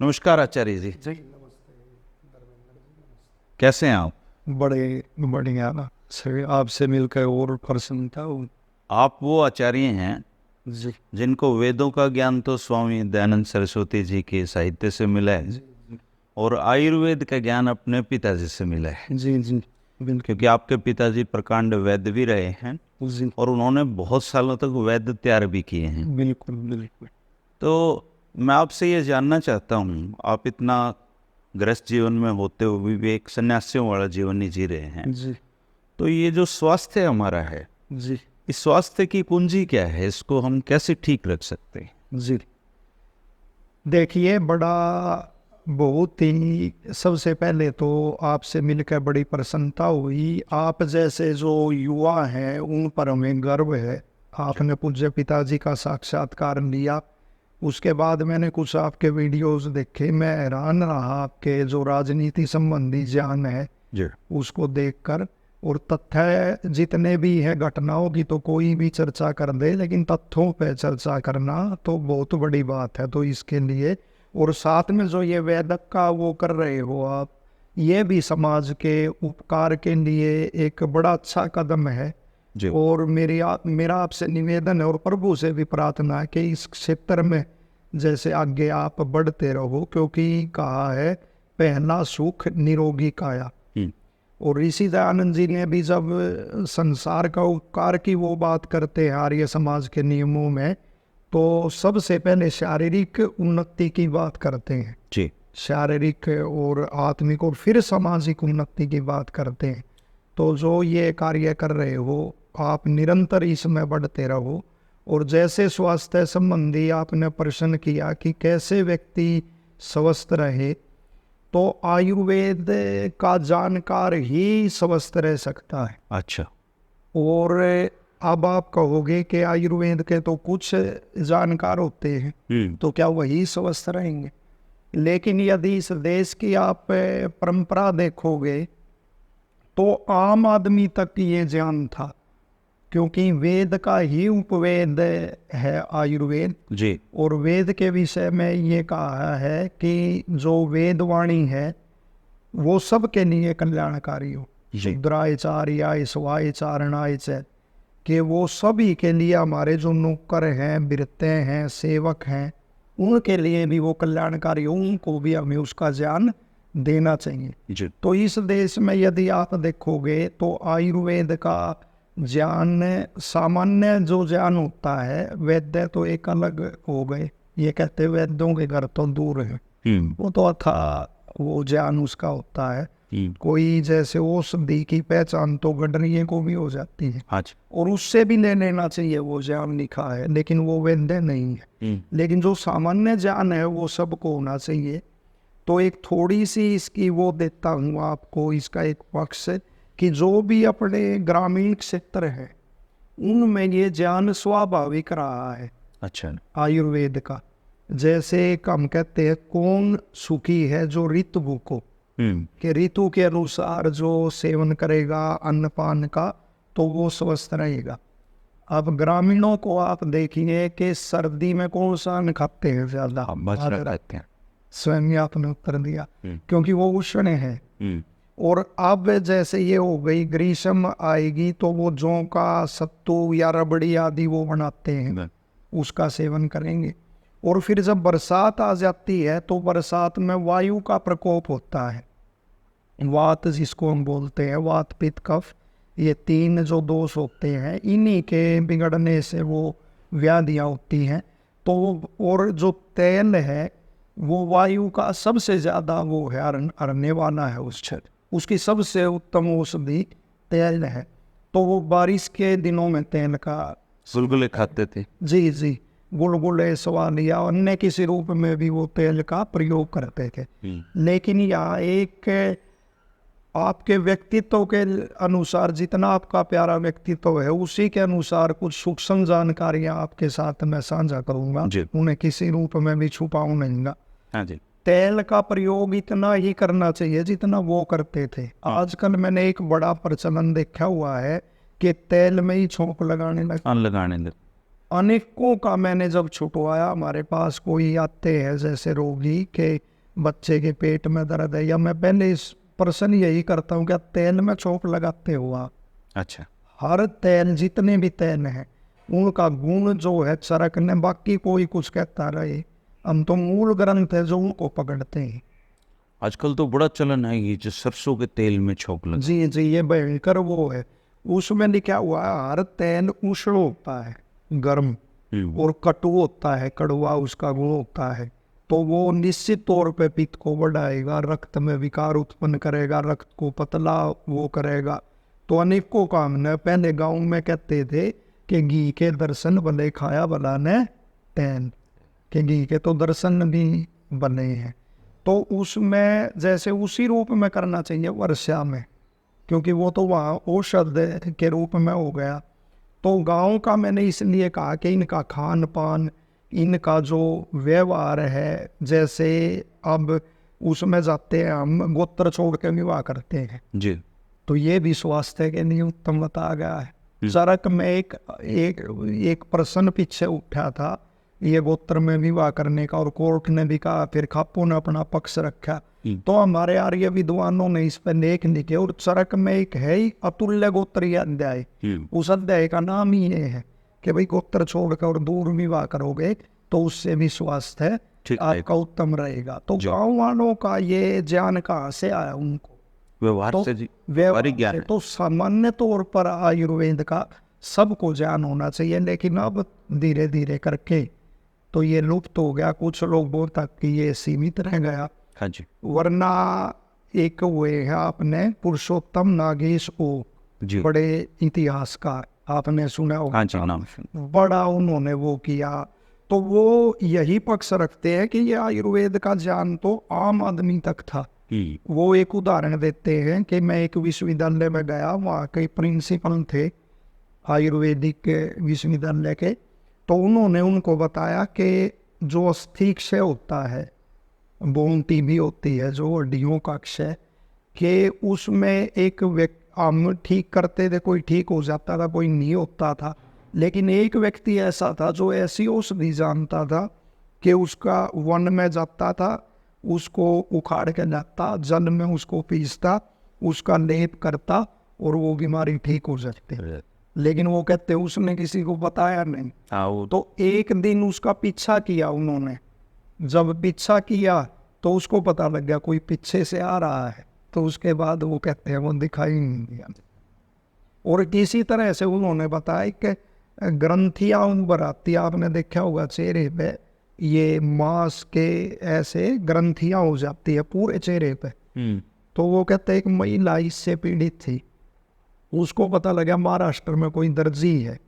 नमस्कार आचार्य जी। जी नमस्ते धर्मेंद्र जी। नमस्ते। कैसे हैं आप? बड़े बढ़िया ना सर, आपसे मिलकर और प्रसन्नता हुई। आप वो आचार्य हैं जी जिनको वेदों का ज्ञान तो स्वामी दयानंद सरस्वती जी के साहित्य से मिला है जी और आयुर्वेद का ज्ञान अपने पिताजी से मिला है। जी जी बिल्कुल। क्योंकि आपके पिताजी प्रकांड वैद्य भी रहे हैं जी और उन्होंने बहुत सालों तक वैद्य तैयार भी किए हैं। बिल्कुल बिल्कुल। तो मैं आपसे ये जानना चाहता हूँ, आप इतना ग्रस्त जीवन में होते हुए भी एक सन्यासियों वाला जीवन नहीं जी रहे हैं, जी तो ये जो स्वास्थ्य हमारा है, जी इस स्वास्थ्य की कुंजी क्या है? इसको हम कैसे ठीक रख सकते हैं? जी देखिए, बड़ा बहुत ही सबसे पहले तो आपसे मिलकर बड़ी प्रसन्नता हुई। आप जैसे जो युवा हैं उन पर हमें गर्व है। आपने पूज्य पिताजी का साक्षात्कार लिया। उसके बाद मैंने कुछ आपके वीडियोस देखे, मैं हैरान रहा आपके जो राजनीति संबंधी ज्ञान है जी उसको देखकर। और तथ्य जितने भी हैं, घटनाओं की तो कोई भी चर्चा कर दे, लेकिन तथ्यों पे चर्चा करना तो बहुत बड़ी बात है। तो इसके लिए और साथ में जो ये वेदक का वो कर रहे हो आप, ये भी समाज के उपकार के लिए एक बड़ा अच्छा कदम है। जी और मेरा आपसे निवेदन है और प्रभु से भी प्रार्थना है कि इस क्षेत्र में जैसे आगे आप बढ़ते रहो, क्योंकि कहा है पहला सुख निरोगी काया। हम्म, और ऋषि दयानंद जी ने भी जब संसार का उपकार की वो बात करते हैं आर्य समाज के नियमों में, तो सबसे पहले शारीरिक उन्नति की बात करते हैं। जी शारीरिक और आत्मिक और फिर सामाजिक उन्नति की बात करते हैं। तो जो ये कार्य कर रहे हो आप निरंतर इसमें बढ़ते रहो। और जैसे स्वास्थ्य संबंधी आपने प्रश्न किया कि कैसे व्यक्ति स्वस्थ रहे, तो आयुर्वेद का जानकार ही स्वस्थ रह सकता है। अच्छा। और अब आप कहोगे कि आयुर्वेद के तो कुछ जानकार होते हैं, तो क्या वही स्वस्थ रहेंगे? लेकिन यदि इस देश की आप परंपरा देखोगे तो आम आदमी तक ये ज्ञान था, क्योंकि वेद का ही उपवेद है आयुर्वेद। जी और वेद के विषय में ये कहा है कि जो वेदवाणी है वो सबके लिए कल्याणकारी हो। जी शुद्राय चार्याय स्वाय चारणाय च, कि वो सभी के लिए, हमारे जो नौकर हैं, बिरते हैं, सेवक हैं, उनके लिए भी वो कल्याणकारी हो, उनको भी हमें उसका ज्ञान देना चाहिए। जी तो इस देश में यदि आप देखोगे तो आयुर्वेद का ज्ञान, सामान्य जो ज्ञान होता है, वैद्य तो एक अलग हो गए, ये कहते हैं वैद्यों के घर तो दूर है, वो तो अथा वो ज्ञान उसका होता है। कोई जैसे औषधि की पहचान तो गडरिये को भी हो जाती है, हाँ जी और उससे भी ले लेना चाहिए, वो ज्ञान लिखा है, लेकिन वो वैद्य नहीं है। लेकिन जो सामान्य ज्ञान है वो सबको होना चाहिए। तो एक थोड़ी सी इसकी वो देता हूँ आपको, इसका एक पक्ष, कि जो भी अपने ग्रामीण क्षेत्र है उनमें ये ज्ञान स्वाभाविक रहा है अच्छा आयुर्वेद का। जैसे हम कहते हैं कौन सुखी है जो ऋतु को, कि ऋतु के अनुसार जो सेवन करेगा अन्नपान का तो वो स्वस्थ रहेगा। अब ग्रामीणों को आप देखिए कि सर्दी में कौन सा अन्न खाते हैं ज्यादा? बाजरा खाते हैं। स्वयं ही आपने उत्तर दिया, क्योंकि वो उष्ण है। और अब जैसे ये हो गई ग्रीष्म आएगी तो वो जौ का सत्तू या रबड़ी आदि वो बनाते हैं, उसका सेवन करेंगे। और फिर जब बरसात आ जाती है तो बरसात में वायु का प्रकोप होता है, वात जिसको हम बोलते हैं, वात पित्त कफ, ये तीन जो दोष होते हैं, इन्हीं के बिगड़ने से वो व्याधियाँ होती हैं। तो और जो तेल है वो वायु का सबसे ज़्यादा वो है, अरने वाला है उस क्षेत्र, उसकी सबसे उत्तम औषधि तेल है। तो वो बारिश के दिनों में तेल का, गुलगुले खाते थे। जी जी, गुलगुले स्वाद या अन्य किसी रूप में भी वो तेल का प्रयोग करते थे। लेकिन यहाँ एक आपके व्यक्तित्व के अनुसार, जितना आपका प्यारा व्यक्तित्व है उसी के अनुसार कुछ सूक्ष्म जानकारियां आपके साथ मैं साझा करूंगा, उन्हें किसी रूप में भी छुपाऊं नहीं। हाँ जी। तेल का प्रयोग इतना ही करना चाहिए जितना वो करते थे। आजकल मैंने एक बड़ा प्रचलन देखा हुआ है कि तेल में ही छोंक लगाने लगे। लगाने लगे। अनेकों का मैंने जब छुटवाया, हमारे पास कोई आते हैं जैसे रोगी के बच्चे के पेट में दर्द है, या मैं पहले इस प्रश्न यही करता हूँ क्या तेल में छोप लगाते हो आप? अच्छा। हर तेल, जितने भी तेल हैं उनका गुण जो है चरकने, बाकी कोई कुछ कहता रहे, हम तो मूल ग्रंथ है जो उनको पकड़ते हैं। आजकल तो बड़ा चलन है ये जो सरसों के तेल में छोक लगा। जी जी, ये भयंकर वो है। उसमें लिखा हुआ है हर तेल उष्ण होता है, गर्म, और कटु होता है, कड़वा उसका गुण होता है, तो वो निश्चित तौर पे पित्त को बढ़ाएगा, रक्त में विकार उत्पन्न करेगा, रक्त को पतला वो करेगा। तो अनेकों काम ने पहले गांव में कहते थे कि घी के दर्शन भले खाया भला ने तेल, कि घी के तो दर्शन भी बने हैं। तो उसमें जैसे उसी रूप में करना चाहिए वर्षा में, क्योंकि वो तो वहाँ औषध के रूप में हो गया। तो गांव का मैंने इसलिए कहा कि इनका खान पान, इनका जो व्यवहार है, जैसे अब उसमें जाते हैं हम गोत्र छोड़ के विवाह करते हैं, जी। तो ये भी स्वास्थ्य के लिए उत्तम बताया गया है। सड़क में एक प्रश्न पीछे उठा था ये गोत्र में विवाह करने का, और कोर्ट ने भी कहा, फिर खापू ने अपना पक्ष रखा। तो हमारे आर्य विद्वानों ने इस पर लेख लिखे, और सड़क में एक है ही अतुल्य गोत्रीय अध्याय, उस अध्याय का नाम ही ये है कि भाई गोत्र छोड़कर दूर विवाह करोगे तो उससे भी स्वास्थ्य आपका उत्तम रहेगा। तो गाँव वालों का ये ज्ञान कहाँ से आया उनको? व्यवहार तो से जी, व्यवहार ज्ञान से है। तो सामान्य तौर पर आयुर्वेद का सबको ज्ञान होना चाहिए, लेकिन अब धीरे धीरे करके तो ये लुप्त हो गया। कुछ लोगों तक कि ये सीमित रह गया। हाँ जी वरना एक हुए है आपने पुरुषोत्तम नागेश को, जी। बड़े इतिहासकार, आपने सुना होगा। हाँ जी, नाम सुना। बड़ा उन्होंने वो किया, तो वो यही पक्ष रखते हैं कि ये आयुर्वेद का ज्ञान तो आम आदमी तक था। वो एक उदाहरण देते हैं कि मैं एक विश्वविद्यालय में गया, वहाँ के प्रिंसिपल थे आयुर्वेदिक विश्वविद्यालय के, तो उन्होंने उनको बताया कि जो अस्थि क्षय होता है, बोन टीबी होती है जो हड्डियों का क्षय, कि उसमें एक हम ठीक करते थे, कोई ठीक हो जाता था, कोई नहीं होता था, लेकिन एक व्यक्ति ऐसा था जो ऐसी औषधि जानता था कि उसका वन में जाता था, उसको उखाड़ के लाता, जल में उसको पीसता, उसका लेप करता, और वो बीमारी ठीक हो जाती। लेकिन वो कहते उसने किसी को बताया नहीं। तो एक दिन उसका पीछा किया उन्होंने, जब पीछा किया तो उसको पता लग गया कोई पीछे से आ रहा है, तो उसके बाद वो कहते हैं वो दिखाई नहीं दिया। और इसी तरह से उन्होंने बताया कि ग्रंथियां उभर आती, आपने देखा होगा चेहरे पे, ये मांस के ऐसे ग्रंथियां हो जाती है पूरे चेहरे पे। तो वो कहते हैं एक महिला इससे पीड़ित थी, उसको पता लगा महाराष्ट्र में कोई दर्जी है,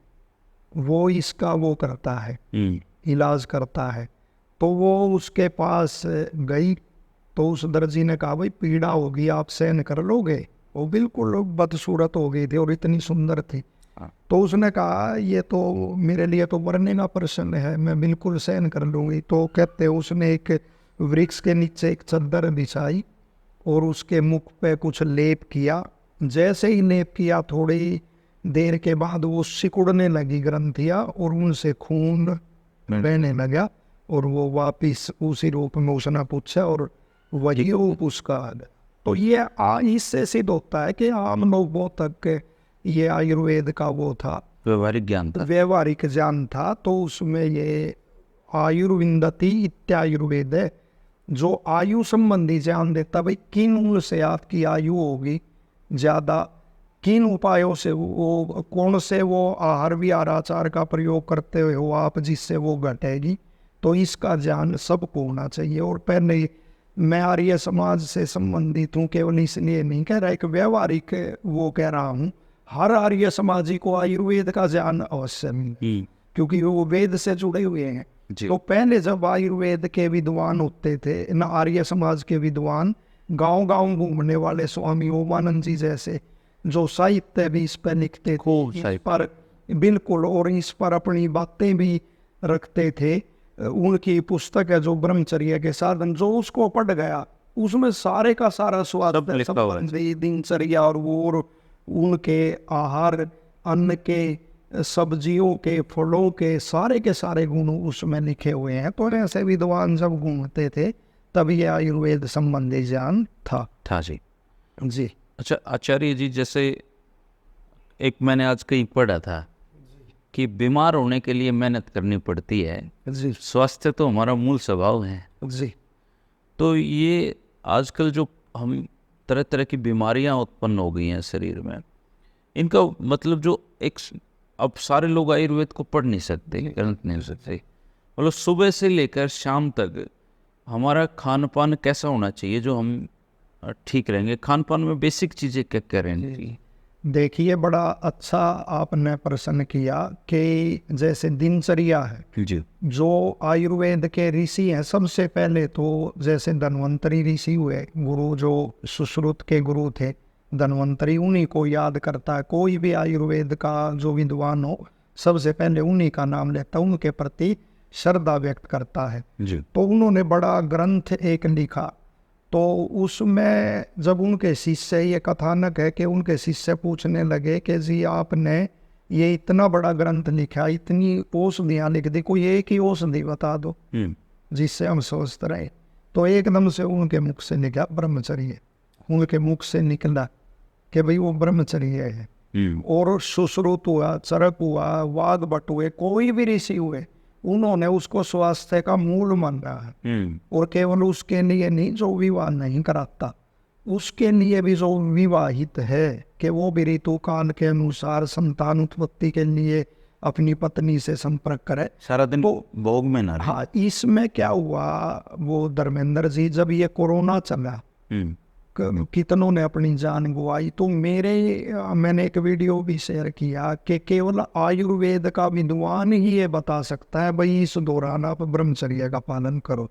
वो इसका वो करता है, इलाज करता है। तो वो उसके पास गई, तो उस दर्जी ने कहा भाई पीड़ा होगी, आप सहन कर लोगे? वो बिल्कुल बदसूरत हो गई थी और इतनी सुंदर थी। तो उसने कहा ये तो मेरे लिए तो मरने का प्रश्न है, मैं बिल्कुल सहन कर लूँगी। तो कहते उसने एक वृक्ष के नीचे एक चादर बिछाई और उसके मुख पे कुछ लेप किया। जैसे ही लेप किया थोड़ी देर के बाद वो सिकुड़ने लगी ग्रंथियाँ और उनसे खून बहने लगा, और वो वापिस उसी रूप में उसने पूछा और वही रूप उसका। तो ये इससे सिद्ध होता है कि आम लोगों तक ये आयुर्वेद का वो था, व्यवहारिक ज्ञान था, व्यवहारिक ज्ञान था। तो उसमें ये आयुर्विंदति इत्यायुर्वेद है जो आयु संबंधी ज्ञान देता, भाई किन उम्र से आपकी आयु होगी ज़्यादा, किन उपायों से वो, कौन से वो आहार विहार आचार का प्रयोग करते हुए हो आप जिससे वो घटेगी। तो इसका ज्ञान सबको होना चाहिए। और पहले मैं आर्य समाज से संबंधित हूँ, केवल इसलिए नहीं कह रहा, एक व्यवहारिक वो कह रहा हूँ, हर आर्य समाजी को आयुर्वेद का ज्ञान अवश्य मिले, क्योंकि वो वेद से जुड़े हुए हैं। तो पहले जब आयुर्वेद के विद्वान होते थे, न आर्य समाज के विद्वान गांव-गांव घूमने वाले स्वामी ओमानंद जी जैसे, जो साहित्य भी इस पर लिखते थे, इस पर बिल्कुल, और इस पर अपनी बातें भी रखते थे। उनकी पुस्तक है जो ब्रह्मचर्य के साधन, जो उसको पढ़ गया उसमें सारे का सारा स्वास्थ्य संबंधी दिनचर्या और वो, उनके आहार, अन्न के सब्जियों के, फलों के सारे गुण उसमें लिखे हुए हैं। तो ऐसे विद्वान जब घूमते थे तब ये आयुर्वेद संबंधी ज्ञान था जी। जी। अच्छा आचार्य जी, जैसे एक मैंने आज कहीं पढ़ा था कि बीमार होने के लिए मेहनत करनी पड़ती है जी स्वास्थ्य तो हमारा मूल स्वभाव है। जी तो ये आजकल जो हम तरह तरह की बीमारियां उत्पन्न हो गई हैं शरीर में, इनका मतलब जो एक अब सारे लोग आयुर्वेद को पढ़ नहीं सकते, ग्रंथ नहीं सकते, मतलब सुबह से लेकर शाम तक हमारा खान पान कैसा होना चाहिए जो हम ठीक रहेंगे? खान पान में बेसिक चीज़ें क्या क्या रहनी चाहिए? देखिए, बड़ा अच्छा आपने प्रश्न किया कि जैसे दिनचर्या है, जी। जो आयुर्वेद के ऋषि हैं, सबसे पहले तो जैसे धन्वंतरी ऋषि हुए, गुरु जो सुश्रुत के गुरु थे धन्वंतरी, उन्हीं को याद करता है। कोई भी आयुर्वेद का जो विद्वान हो सबसे पहले उन्हीं का नाम लेता है, उनके प्रति श्रद्धा व्यक्त करता है। जी। तो उन्होंने बड़ा ग्रंथ एक लिखा, तो उसमें जब उनके शिष्य, ये कथानक है कि उनके शिष्य पूछने लगे कि जी आपने ये इतना बड़ा ग्रंथ लिखा, इतनी औषधियाँ लिख दी, कोई एक ही औषधि बता दो जिससे हम स्वस्थ रहे। तो एकदम से उनके मुख से निकला ब्रह्मचर्य, उनके मुख से निकला कि भाई वो ब्रह्मचर्य है। और सुश्रुत हुआ, चरक हुआ, वाग्भट हुए, कोई भी ऋषि हुए, उन्होंने उसको स्वास्थ्य का मूल माना है। और केवल उसके लिए नहीं जो विवाह नहीं कराता, उसके लिए भी जो विवाहित है कि वो भी ऋतु काल के अनुसार संतान उत्पत्ति के लिए अपनी पत्नी से संपर्क करे, सारा दिन तो भोग में ना रहे। हाँ, इसमें क्या हुआ, वो धर्मेंद्र जी, जब ये कोरोना चला, कितनों ने अपनी जान गंवाई। तो मैंने एक वीडियो भी शेयर किया कि केवल आयुर्वेद का विद्वान ही ये बता सकता है भाई इस दौरान आप ब्रह्मचर्य का पालन करो।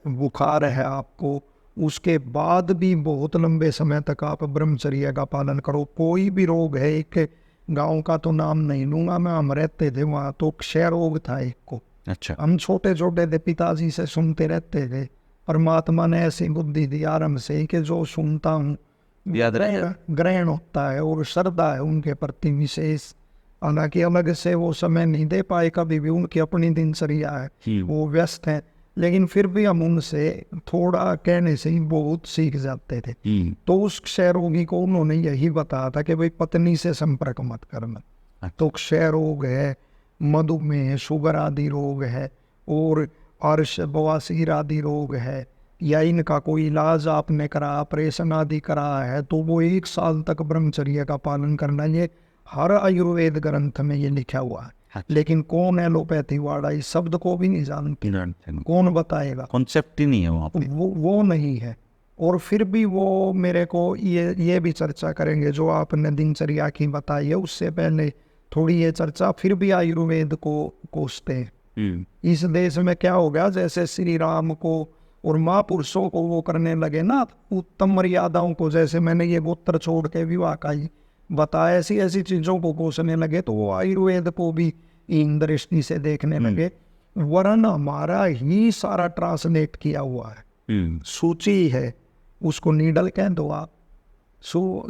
बुखार है आपको, उसके बाद भी बहुत लंबे समय तक आप ब्रह्मचर्य का पालन करो। कोई भी रोग है, एक गांव का तो नाम नहीं लूंगा मैं, हम रहते थे वहाँ, तो क्षय रोग था एक को। अच्छा। हम छोटे छोटे थे, पिताजी से सुनते रहते थे। परमात्मा ने ऐसी बुद्धि दी आरंभ से कि जो सुनता हूँ याद ग्रहण होता है, और श्रद्धा है उनके प्रति विशेष। हालांकि अलग से वो समय नहीं दे पाए कभी भी, उनकी अपनी दिनचर्या है, वो व्यस्त हैं, लेकिन फिर भी हम उनसे थोड़ा कहने से ही बहुत सीख जाते थे। तो उस क्षय रोगी को उन्होंने यही बताया था कि भाई पत्नी से संपर्क मत करना। तो क्षय रोग है, मधुमेह, शुगर आदि रोग है, और अर्श, बवासीर आदि रोग है, या इनका कोई इलाज आपने करा, ऑपरेशन आदि करा है, तो वो 1 साल तक ब्रह्मचर्य का पालन करना। ये हर आयुर्वेद ग्रंथ में ये लिखा हुआ है। लेकिन कौन एलोपैथी वाला इस शब्द को भी नहीं जानते, कौन बताएगा? कॉन्सेप्ट ही नहीं है वहाँ पे। वो नहीं है। और फिर भी वो मेरे को ये भी चर्चा करेंगे जो आपने दिनचर्या की बताई है, उससे पहले थोड़ी ये चर्चा फिर भी आयुर्वेद को कोसते हैं। इस देश में क्या हो गया, जैसे श्री राम को और महापुरुषों को वो करने लगे ना उत्तम मर्यादाओं को, जैसे मैंने ये गोत्र छोड़ के विवाह का ही बताया, ऐसी ऐसी चीजों को कोसने लगे, तो वो आयुर्वेद को भी इन दृष्टि से देखने लगे। वरन हमारा ही सारा ट्रांसलेट किया हुआ है, सूची है, उसको नीडल कह दो आप।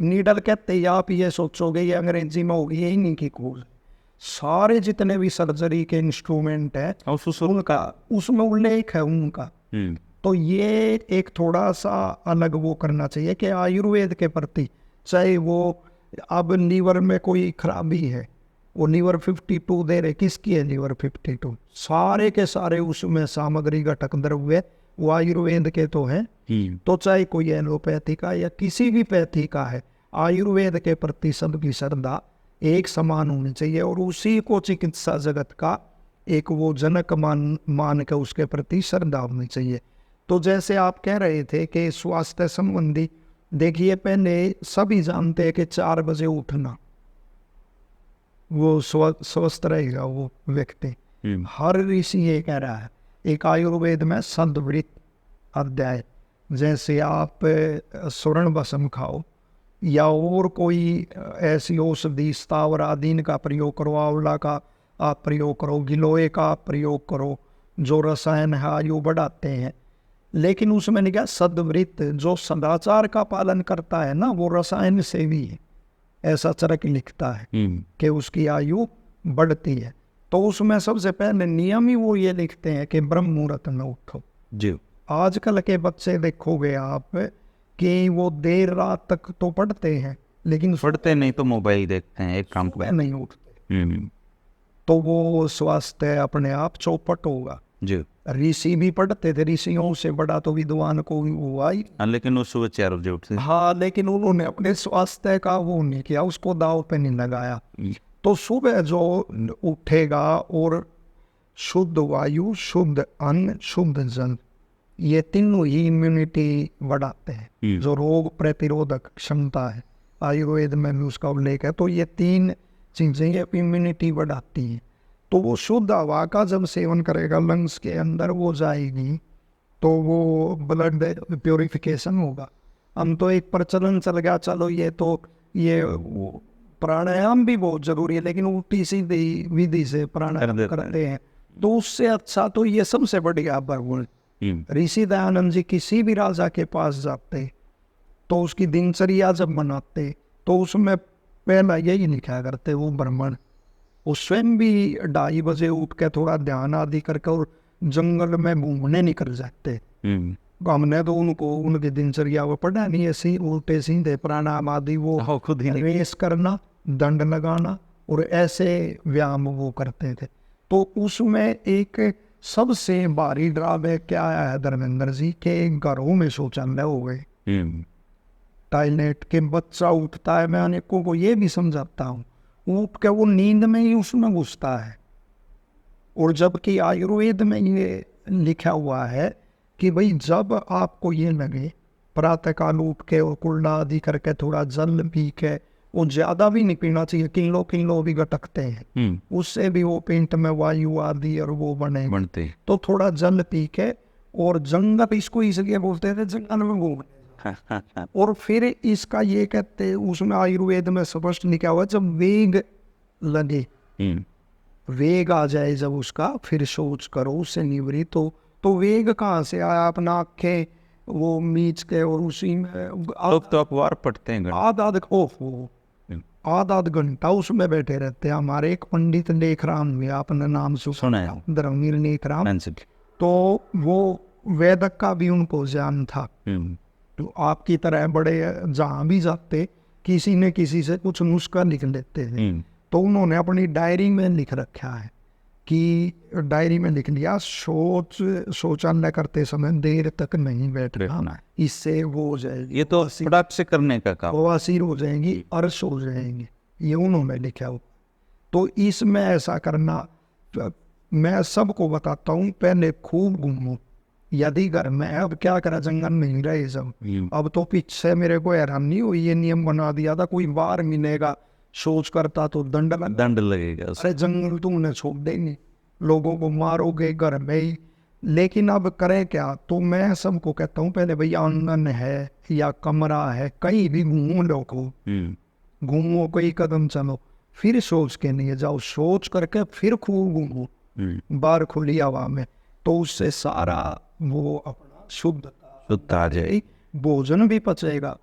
नीडल कहते ही आप ये सोचोगे ये अंग्रेजी में होगी, यही नहीं की खोज। सारे जितने भी सर्जरी के इंस्ट्रूमेंट है उनका उसमें उल्लेख है उनका। तो ये एक थोड़ा सा अलग वो करना चाहिए कि आयुर्वेद के प्रति, चाहे वो अब लीवर में कोई खराबी है, वो लीवर 52 दे रहे, किसकी है लीवर 52? सारे के सारे उसमें सामग्री घटक द्रव्य वो आयुर्वेद के तो हैं। तो चाहे कोई एलोपैथी का या किसी भी पैथी का है, आयुर्वेद के प्रति सबकी श्रद्धा एक समान होनी चाहिए, और उसी को चिकित्सा जगत का एक वो जनक मान के उसके प्रति श्रद्धा होनी चाहिए। तो जैसे आप कह रहे थे कि स्वास्थ्य संबंधी, देखिए पहले सभी जानते हैं कि 4 बजे उठना वो स्वस्थ रहेगा वो व्यक्ति। हर ऋषि ये कह रहा है। एक आयुर्वेद में सद्वृत अध्याय, जैसे आप स्वर्ण भस्म खाओ या और कोई ऐसी औषधि स्थावर आदि का प्रयोग करो, आंवला का आप प्रयोग करो, गिलोय का आप प्रयोग करो, जो रसायन है आयु बढ़ाते हैं। लेकिन उसमें नहीं क्या, सद्वृत जो सदाचार का पालन करता है ना, वो रसायन सेवी है, ऐसा चरक लिखता है कि उसकी आयु बढ़ती है। तो उसमें सबसे पहले नियम ही वो ये लिखते हैं कि ब्रह्म मुहूर्त में उठो। जी। आजकल के बच्चे देखोगे आप कि वो देर रात तक तो पढ़ते हैं लेकिन पढ़ते नहीं तो मोबाइल देखते हैं, एक काम सुबह नहीं उठते, तो वो स्वास्थ्य अपने आप चौपट होगा। जी। ऋषि भी पढ़ते थे, ऋषियों से बड़ा तो विद्वान को हुआ ही। हाँ, लेकिन वो सुबह 4 बजे उठते। हाँ, लेकिन उन्होंने अपने स्वास्थ्य का वो नहीं किया, उसको दाव पे नहीं लगाया। तो सुबह जो उठेगा और शुद्ध वायु, शुद्ध अन्न, शुद्ध जल, ये तीनों ही इम्यूनिटी बढ़ाते हैं। जो रोग प्रतिरोधक क्षमता है, आयुर्वेद में भी उसका उल्लेख है। तो ये 3 चीजें इम्यूनिटी बढ़ाती हैं। तो वो शुद्ध हवा का जब सेवन करेगा, लंग्स के अंदर वो जाएगी, तो वो ब्लड प्योरिफिकेशन होगा। हम तो एक प्रचलन चल गया, चलो ये प्राणायाम भी बहुत जरूरी है, लेकिन उल्टी सीधी विधि से प्राणायाम करते हैं। तो उससे अच्छा तो ये सबसे बढ़िया भगवान ऋषि दयानंद जी किसी भी राजा के पास जाते तो उसकी दिनचर्या जब बनाते तो उसमें पहला यही लिखा करते, वो ब्राह्मण वो स्वयं भी 2:30 बजे उठ के थोड़ा ध्यान आदि करके और जंगल में घूमने निकल जाते। हमने तो उनको उनकी दिनचर्या वो पढ़ा नहीं, ऐसे उल्टे सीधे प्राणायाम आदि वो खुद ही रेस करना, दंड लगाना और ऐसे व्यायाम वो करते थे। तो उसमें एक सबसे भारी ड्रॉबैक क्या है धर्मेंद्र जी के घरों में शौचालय हो गए, टॉयलेट के बच्चा उठता है, मैं अनेकों को ये भी समझाता हूँ, उठ के वो नींद में ही उसमें घुसता है। और जबकि आयुर्वेद में ये लिखा हुआ है कि भाई जब आपको ये लगे प्रातःकाल उठ के और कुल्ला आदि करके थोड़ा जल पी के, वो ज्यादा भी नहीं पीना चाहिए, किलो भी गटकते हैं, उससे भी वो पेट में वायु आदि और वो बनते। तो थोड़ा जल पी के, और जंगल इसको इसलिए बोलते थे जंगल में घूमने। और फिर इसका ये कहते हैं, उसमें आयुर्वेद में स्पष्ट लिखा हुआ, जब वेग लगे, वेग आ जाए जब उसका, फिर शौच करो उससे निवृत्त। तो वेग कहाँ से आया? अपना आंखें वो मीच के और उसी में तो अखबार पढ़ते हैं, आध घंटा उसमें बैठे रहते हैं। हमारे एक पंडित लेखराम हुए, आपने नाम सुना है, धर्मवीर लेखराम, तो वो वेदक का भी उनको ज्ञान था। तो आपकी तरह बड़े जहाँ भी जाते किसी न किसी से कुछ नुस्खा लिख लेते थे। तो उन्होंने अपनी डायरी में लिख रखा है कि डायरी में लिख लिया, शौचालय करते समय देर तक नहीं बैठना, इससे वो हो जाएगी, ये तो फटाक से करने का काम, वो असीर हो जाएंगी, अर्श हो जाएंगे, ये उन्होंने लिखा हो। तो इसमें ऐसा करना, मैं सबको बताता हूँ, पहले खूब घूमो। यदि घर में अब क्या करा, जंगल में ही रहे सब। अब तो पीछे मेरे को हैरान नहीं हुई, ये नियम बना दिया था, कोई बाहर मिलेगा शौच करता तो दंड लगेगा। अरे जंगल तुमने छोड़ देंगे, लोगों को मारोगे घर में ही। लेकिन अब करें क्या? तो मैं सबको कहता हूँ, पहले भाई आंगन है या कमरा है, कहीं भी घूमो, लोगों घूमो, कई कदम चलो, फिर सोच के नहीं जाओ, सोच करके फिर खूब घूमो बाहर खुली हवा में। तो उससे सारा वो अपना शुद्ध आ जाए, भोजन भी पचेगा।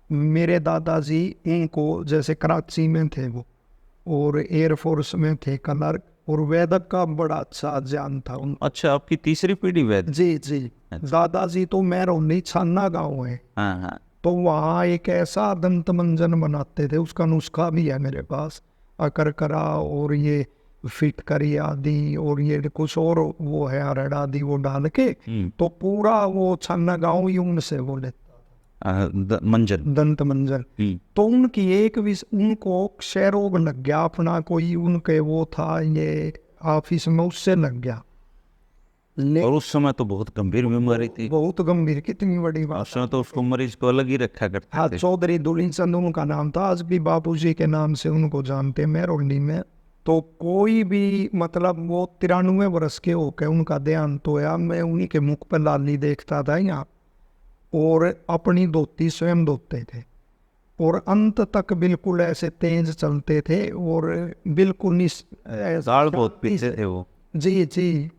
मेरे दादाजी उनको जैसे कराची में थे वो, और एयरफोर्स में थे कलर, और वेदक का बड़ा अच्छा ज्ञान था उनको। अच्छा, आपकी तीसरी पीढ़ी वैद? जी। दादाजी तो मैरोनी छाना गाँव है, तो वहाँ एक ऐसा दंत मंजन बनाते थे, उसका नुस्खा भी है मेरे पास, अकरकरा और ये फिटकरी आदि और ये कुछ और वो है अरड़ आदि, वो डाल के तो पूरा वो छाना गाँव ही उनसे वो लेता मंजन, दंत मंजन। तो उनकी एक उनको क्षय रोग लग गया अपना, कोई उनके वो था ये ऑफिस में, उससे लग गया। और उस समय तो बहुत गंभीर बीमारी थी, बहुत गंभीर, कितनी बड़ी बात। उस समय तो उसको मरीज को अलग ही रखा करते थे। हाँ, चौधरी दुलीन चंद उनका नाम था, आज भी बापूजी के नाम से उनको जानते मेरोली में। तो कोई भी मतलब वो 93 वर्ष के होके उनका देहांत होया, मैं उन्हीं के मुख पर लाली देखता था यहाँ, और अपनी धोती स्वयं धोते थे, और अंत तक बिल्कुल ऐसे तेज चलते थे, और बिल्कुल दाल बहुत पीते थे वो। जी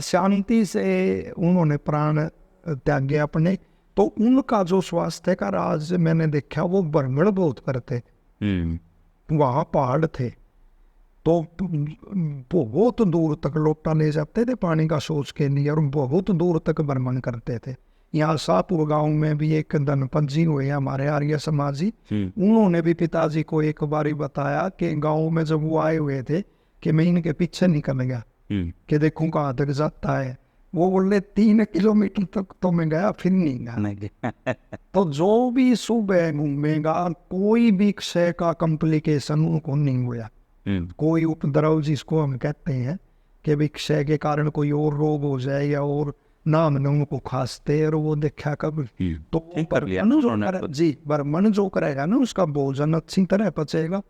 शांति से उन्होंने प्राण त्यागे अपने। तो उनका जो स्वास्थ्य का राज मैंने देखा, वो भ्रमण बहुत करते थे। वहाँ पहाड़ थे तो बहुत दूर तक लोटा ले जाते थे पानी का सोच के लिए, और बहुत दूर तक भ्रमण करते थे। यहाँ शाहपुर गांव में भी एक धनपत जी हुए हमारे आर्य समाजी, उन्होंने भी पिताजी को एक बार बताया कि गांव में जब वो आए हुए थे कि मैं इनके पीछे निकल गया कि देखूं कहाँ तक जाता है। वो बोले 3 किलोमीटर तक तो मैं गया, फिर नहीं गया। तो जो भी सुबह घूमेगा, कोई भी क्षय का कॉम्प्लिकेशन उनको नहीं हुआ। कोई उपद्रव जिसको हम कहते हैं कि भी क्षय के कारण कोई और रोग हो जाए या और नाम ने उनको खांसते, और वो देखा कभी तो भ्रमण जो करेगा ना, उसका भोजन अच्छी तरह पचेगा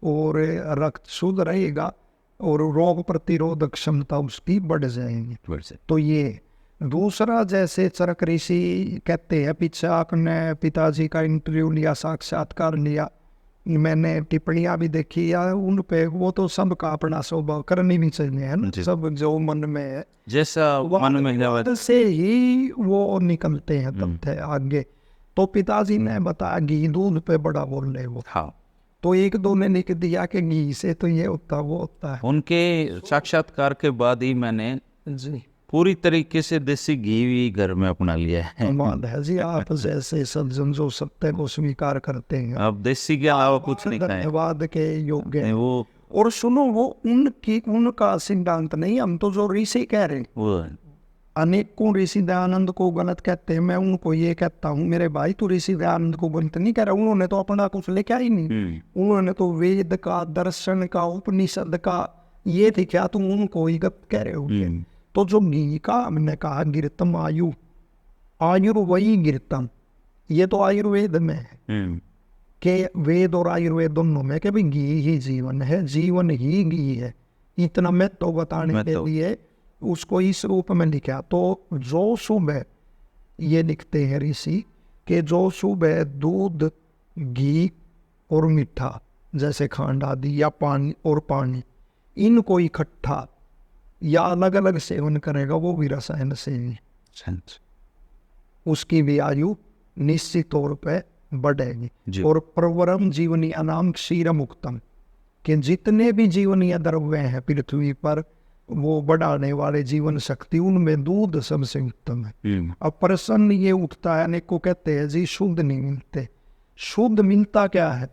और रक्त शुद्ध रहेगा और रोग प्रतिरोधक क्षमता उसकी बढ़ जाएगी। तो ये दूसरा, जैसे चरक ऋषि कहते हैं, पीछे आपने पिताजी का इंटरव्यू लिया, साक्षात्कार लिया, मैंने टिप्पणियां भी देखी या उन पे, वो तो सबका अपना स्वभाव करनी भी चाहिए है ना, सब जो मन में है जैसा मन में से ही वो निकलते हैं तब थे आगे। तो पिताजी ने बताया घी दूध पे बड़ा बोल रहे वो। हाँ, तो एक दो ने लिख दिया कि घी से तो ये होता वो होता है। उनके साक्षात्कार के बाद ही मैंने जी पूरी तरीके से देसी घी भी घर में अपना लिया है। धन्यवाद है जी, आप जैसे सज्जन जो सत्य को स्वीकार करते हैं, अब देसी के अलावा कुछ नहीं खाए, धन्यवाद के योग्य हैं। वो और सुनो, वो उनका सिद्धांत नहीं, हम तो जो ऋषि कह रहे हैं, वो अनेकों ऋषि दयानंद को गलत कहते हैं। मैं उनको ये कहता हूँ, मेरे भाई तू ऋषि दयानंद को गलत नहीं कह रहा, उन्होंने तो अपना कुछ लेके ही नहीं। उन्होंने तो वेद का, दर्शन का, उपनिषद का ये दिखा, तुम उनको ही गलत कह रहे हो। तो जो घी का हमने कहा गिरतम आयु, आयुर्वयी गिरतम, ये तो आयुर्वेद में है कि वेद और आयुर्वेद दोनों में कि भाई घी ही जीवन है, जीवन ही घी है। इतना मैं तो बताने के लिए उसको इस रूप में लिखा। तो जो सुबह ये लिखते हैं ऋषि कि जो सुबह दूध, घी और मीठा जैसे खांड आदि या पानी इनको इकट्ठा या अलग अलग सेवन करेगा, वो भी रसायन से ही उसकी भी आयु निश्चित तौर पे बढ़ेगी। और प्रवरम जीवनी अनाम क्षीरम उक्तम, कि जितने भी जीवनीय द्रव्य हैं पृथ्वी पर, वो बढ़ाने वाले जीवन शक्ति, उनमें दूध सबसे उत्तम है। अब प्रसन्न ये उठता है, अनेक को कहते हैं जी शुद्ध नहीं मिलते। शुद्ध मिलता क्या है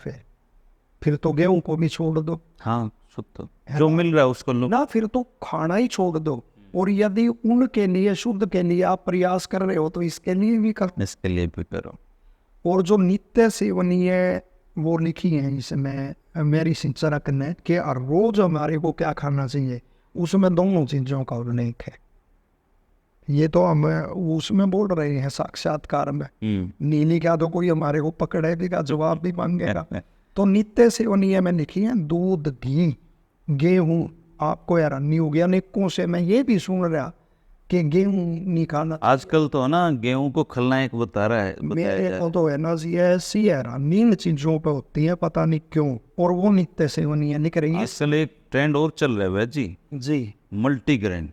फिर तो गेहूं को भी छोड़ दो। हाँ, शुद्ध जो मिल रहा है उसको लो ना, फिर तो खाना ही छोड़ दो। और यदि उनके लिए, शुद्ध के लिए आप प्रयास कर रहे हो, तो इसके लिए भी करो, इसके लिए भी करो। और जो नित्य सेवनीय वो लिखी है इसमें मेरी चरक ने कि रोज हमारे को क्या खाना चाहिए, उसमें दोनों चीजों का उल्लेख है। ये तो हम उसमें बोल रहे हैं साक्षात्कार में, नीली का तो कोई हमारे को पकड़ेगा, जवाब भी मांगेगा। तो नित्य सेवनीय में लिखी है दूध, घी, गेहूं। आपको हैरान नहीं हो गया, अनेकों से मैं ये भी सुन रहा कि गेहूं नहीं खाना। आजकल तो ना गेहूं को खलनायक बता रहा है, मेरे को तो है ना जी ऐसी हैरानी इन चीजों पे होती है, पता नहीं क्यों, और वो नित्य सेवनीय निकल रही है। आजकल एक ट्रेंड और चल रहा है जी, मल्टीग्रेन,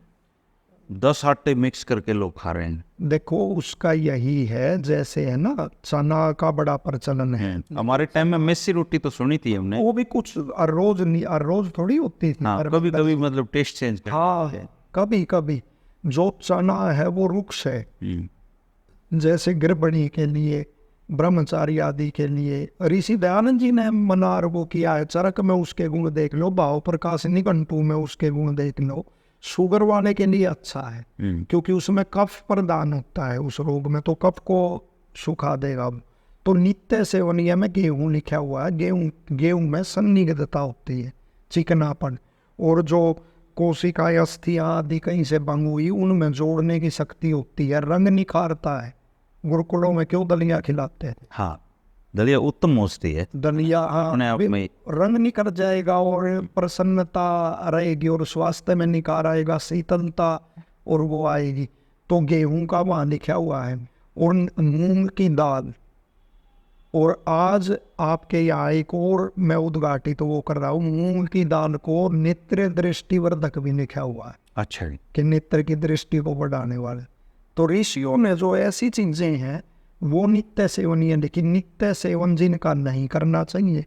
10 आटे मिक्स करके लोग खा रहे हैं। देखो उसका यही है, जैसे है ना चना का बड़ा प्रचलन है। हमारे टाइम में मेसी रोटी तो सुनी थी हमने, वो भी कुछ रोज नहीं, रोज थोड़ी होती थी। हाँ, कभी कभी मतलब टेस्ट चेंज कर। हाँ, कभी कभी। जो चना है वो वृक्ष है, जैसे गर्भिणी के लिए, ब्रह्मचारी आदि के लिए। ऋषि दयानंद जी ने मनार वो किया है, चरक में उसके गुण देख लो, भाव प्रकाश निघंटू में उसके गुण देख लो। शुगर वाले के लिए अच्छा है, क्योंकि उसमें कफ प्रदान होता है उस रोग में, तो कफ को सुखा देगा। तो नित्य सेवनीय में गेहूं लिखा हुआ है। गेहूं में सन्निग्धता होती है, चिकनापन, और जो कोशिकाएं, अस्थियां आदि कहीं से भंग हुई, उनमें जोड़ने की शक्ति होती है। रंग निखारता है। गुरुकुलों में क्यों दलिया खिलाते हैं? हाँ, दलिया उत्तम औषधि है। दलिया अपने आप में रंग निकल जाएगा और प्रसन्नता रहेगी और स्वास्थ्य में निखार आएगा, शीतलता और वो आएगी। तो गेहूं का वहाँ लिखा हुआ है, और मूंग की दाल। और आज आपके यहाँ एक और मैं उद्घाटित तो वो कर रहा हूँ, मूंग की दाल को नेत्र दृष्टिवर्धक भी लिखा हुआ है। अच्छा, कि नेत्र की दृष्टि को बढ़ाने वाले। तो ऋषियों ने जो ऐसी चीजें हैं वो नित्य सेवनीय, लेकिन नित्य सेवन जिनका नहीं करना चाहिए,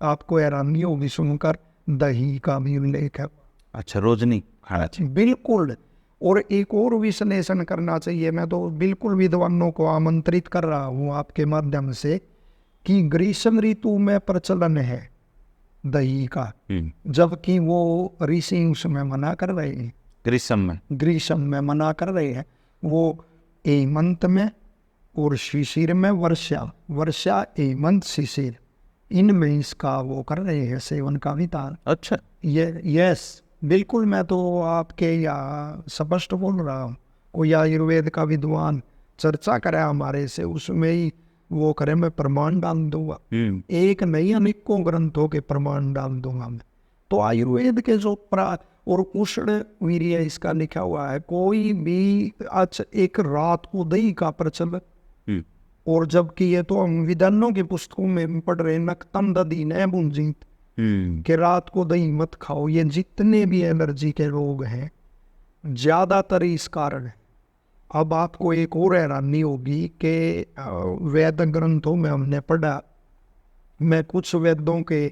आपको हैरानी होगी सुनकर, दही का भी उल्लेख है। अच्छा, रोज नहीं खाना चाहिए। बिल्कुल। और एक और विश्लेषण करना चाहिए, मैं तो बिल्कुल विद्वानों को आमंत्रित कर रहा हूँ आपके माध्यम से, कि ग्रीष्म ऋतु में प्रचलन है दही का, जबकि वो ऋषि उसमें मना कर रहे हैं, ग्रीष्म में मना कर रहे हैं। वो हेमंत में और शिशिर में, वर्षा हेमंत शिशिर, इनमें इसका वो कर रहे हैं सेवन का विधान। अच्छा, ये यस, बिल्कुल, मैं तो आपके यहाँ स्पष्ट बोल रहा हूँ। कोई आयुर्वेद का विद्वान चर्चा करे हमारे से, उसमें ही वो करे, मैं प्रमाण डाल दूंगा, एक नहीं अनेकों ग्रंथों के प्रमाण डाल दूंगा मैं। तो आयुर्वेद के जो और उष्ण वीर्य इसका लिखा हुआ है, कोई भी आज एक रात को दही का प्रचलन, और जबकि ये तो हम विद्वानों की पुस्तकों में पढ़ रहे, नक्तम दधी न भुंजित, कि रात को दही मत खाओ। ये जितने भी एलर्जी के रोग हैं ज्यादातर इस कारण है। अब आपको एक और हैरानी होगी कि वेद ग्रंथों में हमने पढ़ा, मैं कुछ वेदों के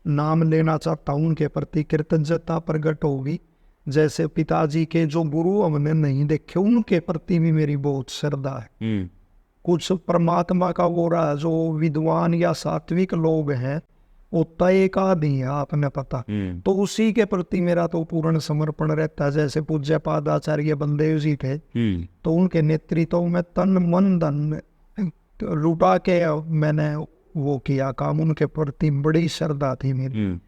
नाम लेना चाहता हूँ, उनके प्रति कृतज्ञता प्रकट होगी। जैसे पिताजी के जो गुरु हमने नहीं देखे, उनके प्रति भी मेरी बहुत श्रद्धा है। कुछ परमात्मा का वो रहा, जो विद्वान या सात्विक लोग हैं, वो तय का भी है, आपने पता, तो उसी के प्रति मेरा तो पूर्ण समर्पण रहता है। जैसे पूज्य पादाचार्य बलदेव जी थे, तो उनके नेतृत्व में तन मन धन लुटा के मैंने वो किया काम, उनके प्रति बड़ी श्रद्धा थी मेरी।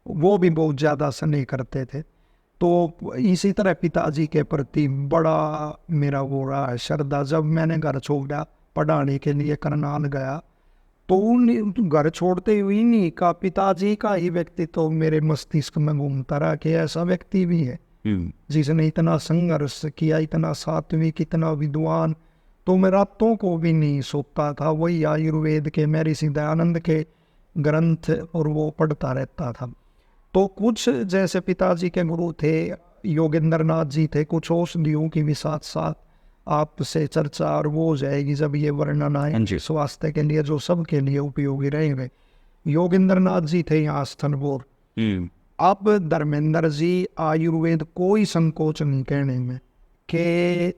वो भी बहुत ज्यादा स्नेह करते थे। तो इसी तरह पिताजी के प्रति बड़ा मेरा वो रहा है श्रद्धा। जब मैंने घर छोड़ा पढ़ाने के लिए करनाल गया, तो उन घर छोड़ते हुए नहीं का पिताजी का ही व्यक्तित्व मेरे मस्तिष्क में घूमता रहा कि ऐसा व्यक्ति भी है जिसने इतना संघर्ष किया, इतना सात्विक, इतना विद्वान। तो मैं रातों को भी नहीं सोता था, वही आयुर्वेद के महर्षि दयानंद के ग्रंथ और वो पढ़ता रहता था। तो कुछ जैसे पिताजी के गुरु थे योगेंद्र नाथ जी थे, कुछ औषधियों की भी साथ साथ आपसे चर्चा और वो हो जाएगी जब ये वर्णन आए स्वास्थ्य के लिए, जो सबके लिए उपयोगी रहेंगे। योगेंद्र नाथ जी थे यहाँ स्थनपुर। अब धर्मेंद्र जी आयुर्वेद कोई संकोच नहीं कहने में कि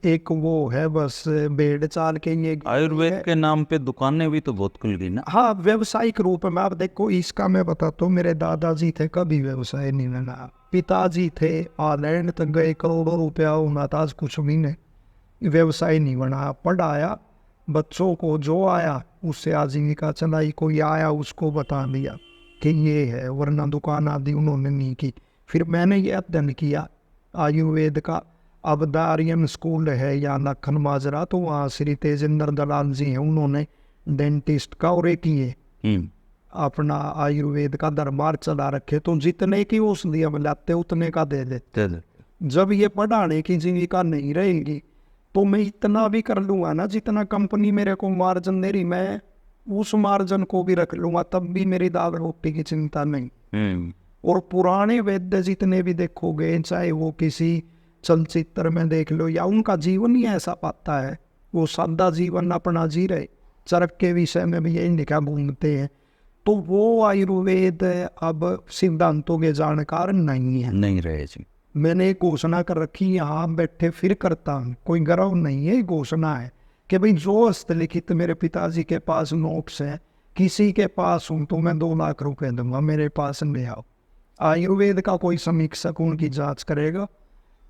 एक वो है बस भेड़ चाल के ये आयुर्वेद के नाम पे दुकानें भी तो बहुत खुल गई ना। हाँ, व्यवसायिक रूप में आप देखो, इसका मैं बताता हूँ, मेरे दादाजी थे कभी व्यवसाय नहीं बना, पिताजी थे आलैंड तक गए, करोड़ों रुपया होना था, आज कुछ भी नहीं, व्यवसाय नहीं बना। पढ़ाया बच्चों को, जो आया उससे आजीविका चलाई, कोई आया उसको बता दिया कि ये है, वरना दुकान आदि उन्होंने नहीं की। फिर मैंने ये अध्ययन किया आयुर्वेद का। अब दारियन स्कूल है या लखन माजरा, तो वहाँ श्री तेजेंद्र दलाल जी हैं, उन्होंने डेंटिस्ट का और एक ये अपना आयुर्वेद का दरबार चला रखे। तो जितने की औषधि हम लाते उतने का दे देते। जब ये पढ़ाने की जीविका नहीं रहेगी तो मैं इतना भी कर लूँगा ना, जितना कंपनी मेरे को मार्जिन दे रही, मैं उस मार्जिन को भी रख लूँगा, तब भी मेरी दाल रोटी की चिंता नहीं। और पुराने वैद्य जितने भी देखोगे, चाहे वो किसी चलचित्र में देख लो, या उनका जीवन ही ऐसा पाता है, वो सादा जीवन अपना जी रहे, चरक के विषय में भी यही लिखा घूमते हैं। तो वो आयुर्वेद अब सिद्धांतों के जानकार नहीं है, नहीं रहे जी। मैंने एक घोषणा कर रखी, यहाँ बैठे फिर करता हूँ, कोई गर्व नहीं है, घोषणा है कि भाई जो हस्तलिखित मेरे पिताजी के पास नोट्स हैं, किसी के पास हूँ तो मैं 2 लाख रुपए दूंगा, मेरे पास ले आओ। आयुर्वेद का कोई समीक्षक उनकी जांच करेगा।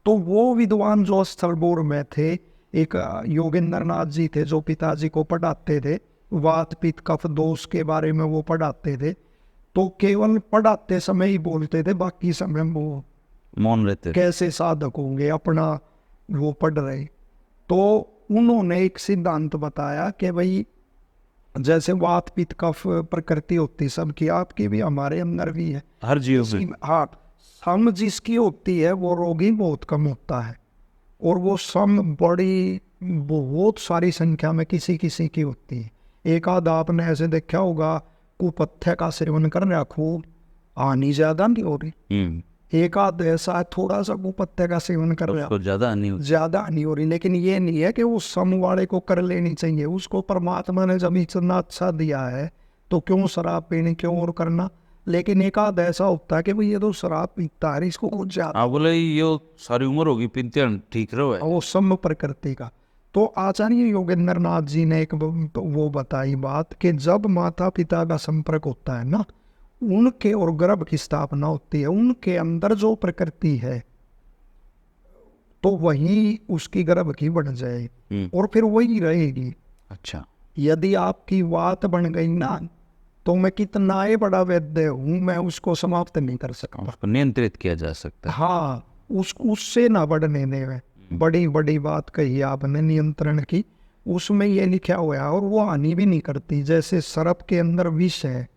तो वो विद्वान जो स्थलपुर में थे, एक योगेंद्र नाथ जी थे जो पिताजी को पढ़ाते थे, वात पित्त कफ दोष के बारे में वो पढ़ाते थे। तो केवल पढ़ाते समय ही बोलते थे, बाकी समय वो मौन रहते, कैसे साधक होंगे, अपना वो पढ़ रहे। तो उन्होंने एक सिद्धांत बताया कि भाई जैसे वात पित्त कफ प्रकृति होती सबकी, आपकी भी, हमारे अंदर भी है, हर जीव में। हाँ, सम जिसकी होती है वो रोगी बहुत कम होता है, और वो सम बड़ी बहुत सारी संख्या में किसी किसी की होती है। एक आध आपने ऐसे देखा होगा कुपथ्य का सेवन कर रहा, खूब हानि ज्यादा नहीं हो रही, एक आध ऐसा है थोड़ा सा वो पत्ते का सेवन कर रहा उसको ज़्यादा नहीं होता। ज्यादा नहीं हो रही, लेकिन ये नहीं है कि वो सम वाले को कर लेनी चाहिए। उसको परमात्मा ने जब इतना अच्छा दिया है तो क्यों शराब पीनी, क्यों और करना। लेकिन एक आध ऐसा होता है कि भाई ये तो शराब पीता है, इसको कुछ ज्यादा हाँ बोले ये सारी उम्र होगी पीते हैं, ठीक रहो है। वो सम प्रकृति का। तो आचार्य योगेंद्र नाथ जी ने एक वो बताई बात कि जब माता पिता का संपर्क होता है ना, उनके और गर्भ की स्थापना होती है, उनके अंदर जो प्रकृति है तो वही उसकी गर्भ की बन जाएगी और फिर वही रहेगी। अच्छा। यदि आपकी बात बन गई ना, तो मैं कितना ही बड़ा वैद्य हूँ, मैं उसको समाप्त नहीं कर सकता। उसको नियंत्रित किया जा सकता है। हाँ, उससे ना बढ़ने देवे। बड़ी बड़ी बात कही आपने नियंत्रण की, उसमें ये लिखा हुआ है और वो हानि भी नहीं करती। जैसे सर्प के अंदर विष है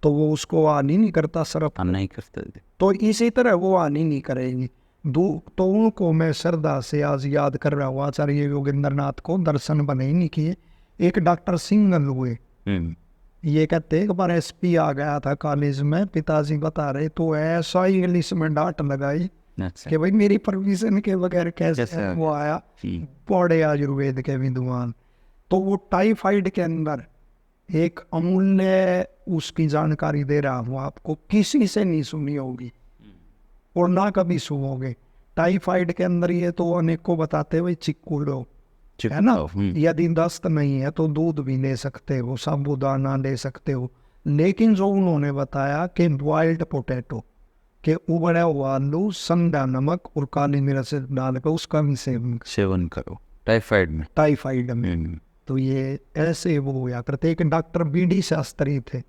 तो वो उसको हानि नहीं करता सर्प, नहीं करते। तो इसी तरह वो हानि नहीं करेगी। तो उनको मैं श्रद्धा से आज याद कर रहा हूँ, आचार्य योगेंद्र नाथ को दर्शन बने ही नहीं किए। एक डॉक्टर सिंगल हुए, ये कहते एक बार एसपी आ गया था कॉलेज में, पिताजी बता रहे, तो ऐसा ही इंग्लिश में डांट लगाई कि भाई मेरी परमिशन के बगैर कैसे वो आया। बड़े आयुर्वेद के विद्वान। तो वो टाइफाइड के अंदर एक अमूल्य उसकी जानकारी दे रहा हूँ आपको, किसी से नहीं सुनी होगी और ना कभी सुनोगे। टाइफाइड के अंदर ये तो अनेक को बताते हुए चिक्कू लो, है ना। यदि दस्त नहीं है तो दूध भी ले सकते हो, साबूदाना ले सकते हो। लेकिन जो उन्होंने बताया कि बॉइल्ड पोटैटो के उबड़ा हुआ आलू, संडा नमक और काली मिर्च डालकर उसका भी सेवन करो टाइफाइड में। तो ये ऐसे वो हुआ करते। एक डॉक्टर बीडी शास्त्री थे,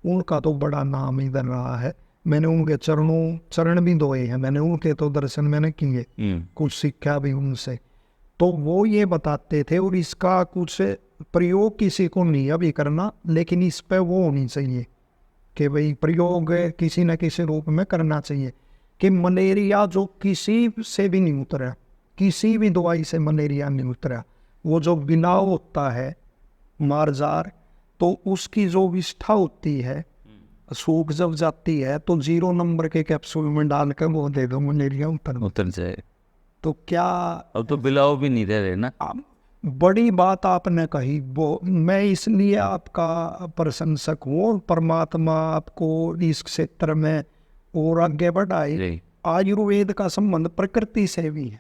उनका तो बड़ा नाम इधर रहा है। मैंने उनके चरण भी धोए हैं, मैंने उनके तो दर्शन मैंने किए, कुछ सीखा भी उनसे। तो वो ये बताते थे, और इसका कुछ प्रयोग किसी को नहीं अभी करना, लेकिन इस पे वो होनी चाहिए कि भाई प्रयोग किसी न किसी रूप में करना चाहिए कि मलेरिया जो किसी से भी नहीं उतरा, किसी भी दवाई से मलेरिया नहीं उतरा। वो जो बिलाव होता है मारजार, तो उसकी जो विष्ठा होती है, सूख जब जाती है तो 0 नंबर के कैप्सूल में डाल कर वो दे दो, मलेरिया उतर जाए। तो क्या अब तो बिलाव भी नहीं रह रहे ना। बड़ी बात आपने कही। वो मैं इसलिए आपका प्रशंसक हूँ, परमात्मा आपको इस क्षेत्र में और आगे बढ़ाए। आयुर्वेद का संबंध प्रकृति से भी है।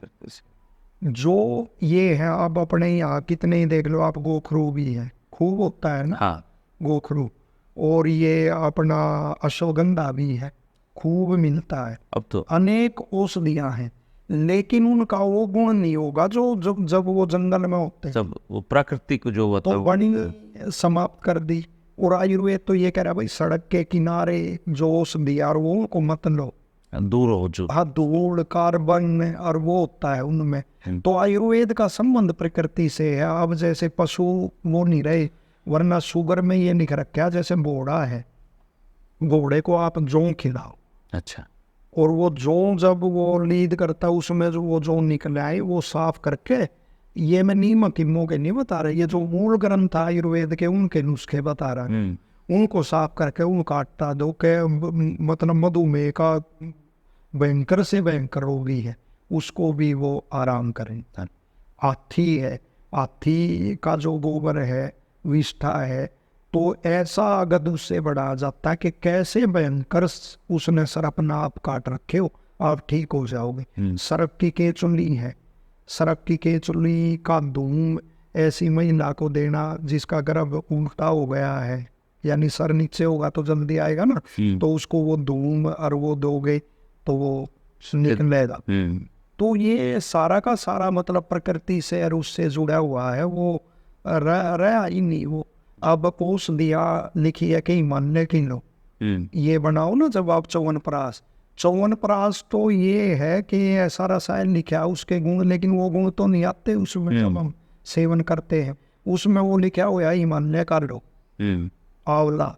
जो ये है, आप अपने यहाँ कितने ही देख लो, आप गोखरू भी है, खूब होता है ना। हाँ। गोखरू, और ये अपना अश्वगंधा भी है, खूब मिलता है। अब तो अनेक औषधियाँ हैं, लेकिन उनका वो गुण नहीं होगा जो जब वो जंगल में होते हैं। सब वो प्राकृतिक जो होता तो बड़ी समाप्त कर दी। और आयुर्वेद तो ये कह रहा है भाई सड़क के किनारे जो औषधि और वो उनको मत लो, दूर हो जो। हाँ, धूल कार्बन और वो होता है उनमें। तो आयुर्वेद का संबंध प्रकृति से है। अब जैसे पशु वो नहीं रहे, वरना शुगर में ये लिख रखा है, जैसे घोड़ा है, घोड़े को आप जौ खिलाओ, अच्छा, और वो जौ जब वो लीद करता है उसमें जो वो जौ निकल आए वो साफ करके, ये मैं नीम किमो के नहीं बता रहा, ये जो मूल ग्रंथ आयुर्वेद के उनके नुस्खे बता रहा है, उनको साफ करके उनको आटा दो के, मतलब मधुमेह का भयंकर से भयंकर रोगी है उसको भी वो आराम करें। हाथी है, हाथी का जो गोबर है, विष्ठा है, तो ऐसा अगध उससे बढ़ा जाता है कि कैसे भयंकर उसने सर्प ना आप काट रखे हो, आप ठीक हो जाओगे। सर्प की केचुली है, सर्प की केचुली का धूम ऐसी महिला को देना जिसका गर्भ उल्टा हो गया है, यानी सर नीचे होगा तो जल्दी आएगा ना, तो उसको वो धूम और वो दोगे तो वो निकलेगा। तो ये सारा का सारा मतलब प्रकृति से और उससे जुड़ा हुआ है, वो रहा ही नहीं। वो अब कोष दिया लिखी है कि मानने की लो, ये बनाओ ना जब आप च्यवनप्राश तो ये है कि ऐसा रसायन लिखा है उसके गुण, लेकिन वो गुण तो नहीं आते उसमें जब हम सेवन करते हैं। उसमें वो लिखा हुआ हिमालय कर लो, आंवला,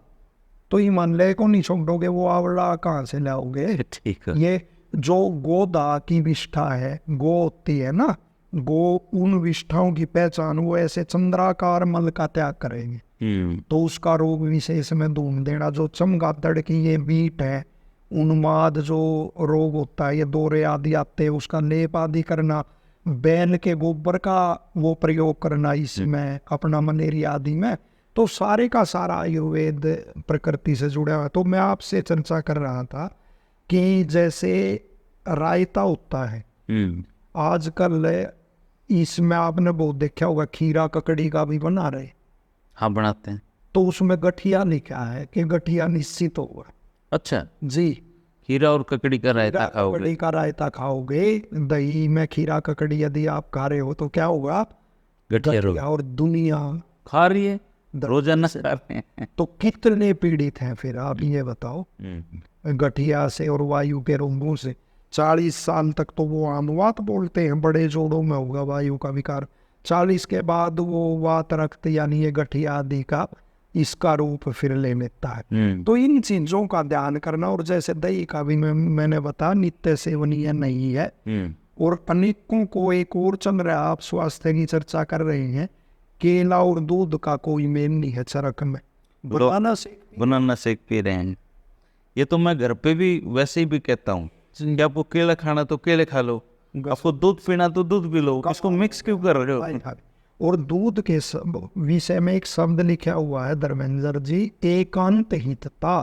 तो हिमालय को नहीं छोड़ोगे, वो आंवला कहाँ से लाओगे। ठीक है। ये जो गोदा की विष्ठा है, गो होती है ना, गो, उन विष्ठाओं की पहचान वो ऐसे चंद्राकार मल का त्याग करेंगे, तो उसका रोग विशेष में ढूंढ देना। जो चमगादड़ की ये बीट है उन्माद जो रोग होता है, ये दौरे आदि आते हैं, उसका लेप आदि करना, बैल के गोबर का वो प्रयोग करना इसमें, अपना मलेरिया आदि में, तो सारे का सारा आयुर्वेद प्रकृति से जुड़ा हुआ है। तो मैं आपसे चर्चा कर रहा था कि जैसे रायता होता है आजकल, इसमें आपने बहुत देखा होगा, खीरा ककड़ी का भी बना रहे, हाँ बनाते हैं। तो उसमें गठिया लिखा है कि गठिया निश्चित होगा। अच्छा, जी, खीरा और ककड़ी का रायता खीरा खाओगे? ककड़ी का रायता खाओगे, दही में खीरा ककड़ी यदि आप खा रहे हो तो क्या होगा, गठिया रोग गठिया। और दुनिया खा रही है, रोजाना खा रहे हैं। तो कितने पीड़ित हैं फिर आप ये बताओ, गठिया से और वायु के रोगों से। 40 साल तक तो वो आम वात बोलते हैं, बड़े जोड़ों में होगा वायु का विकार। 40 के बाद वो वात रक्त यानी ये गठिया आदि का इसका रूप फिर ले लेता है। तो इन चीजों का ध्यान करना। और जैसे दही का भी मैंने बताया नित्य सेवनीय नहीं है। और अनेकों को एक और चल रहा है, आप स्वास्थ्य की चर्चा कर रहे हैं, केला और दूध का कोई मेल नहीं है चरक में, बनाना शेक पी रहे हैं। ये तो मैं घर पे भी वैसे ही भी कहता हूँ कि आपको केला खाना तो केले खा लो, आपको दूध पीना तो दूध पी लो, इसको मिक्स क्यों कर रहे हो? और दूध के विषय में एक शब्द लिखा हुआ है धर्मेंद्र जी, एकांत हितता,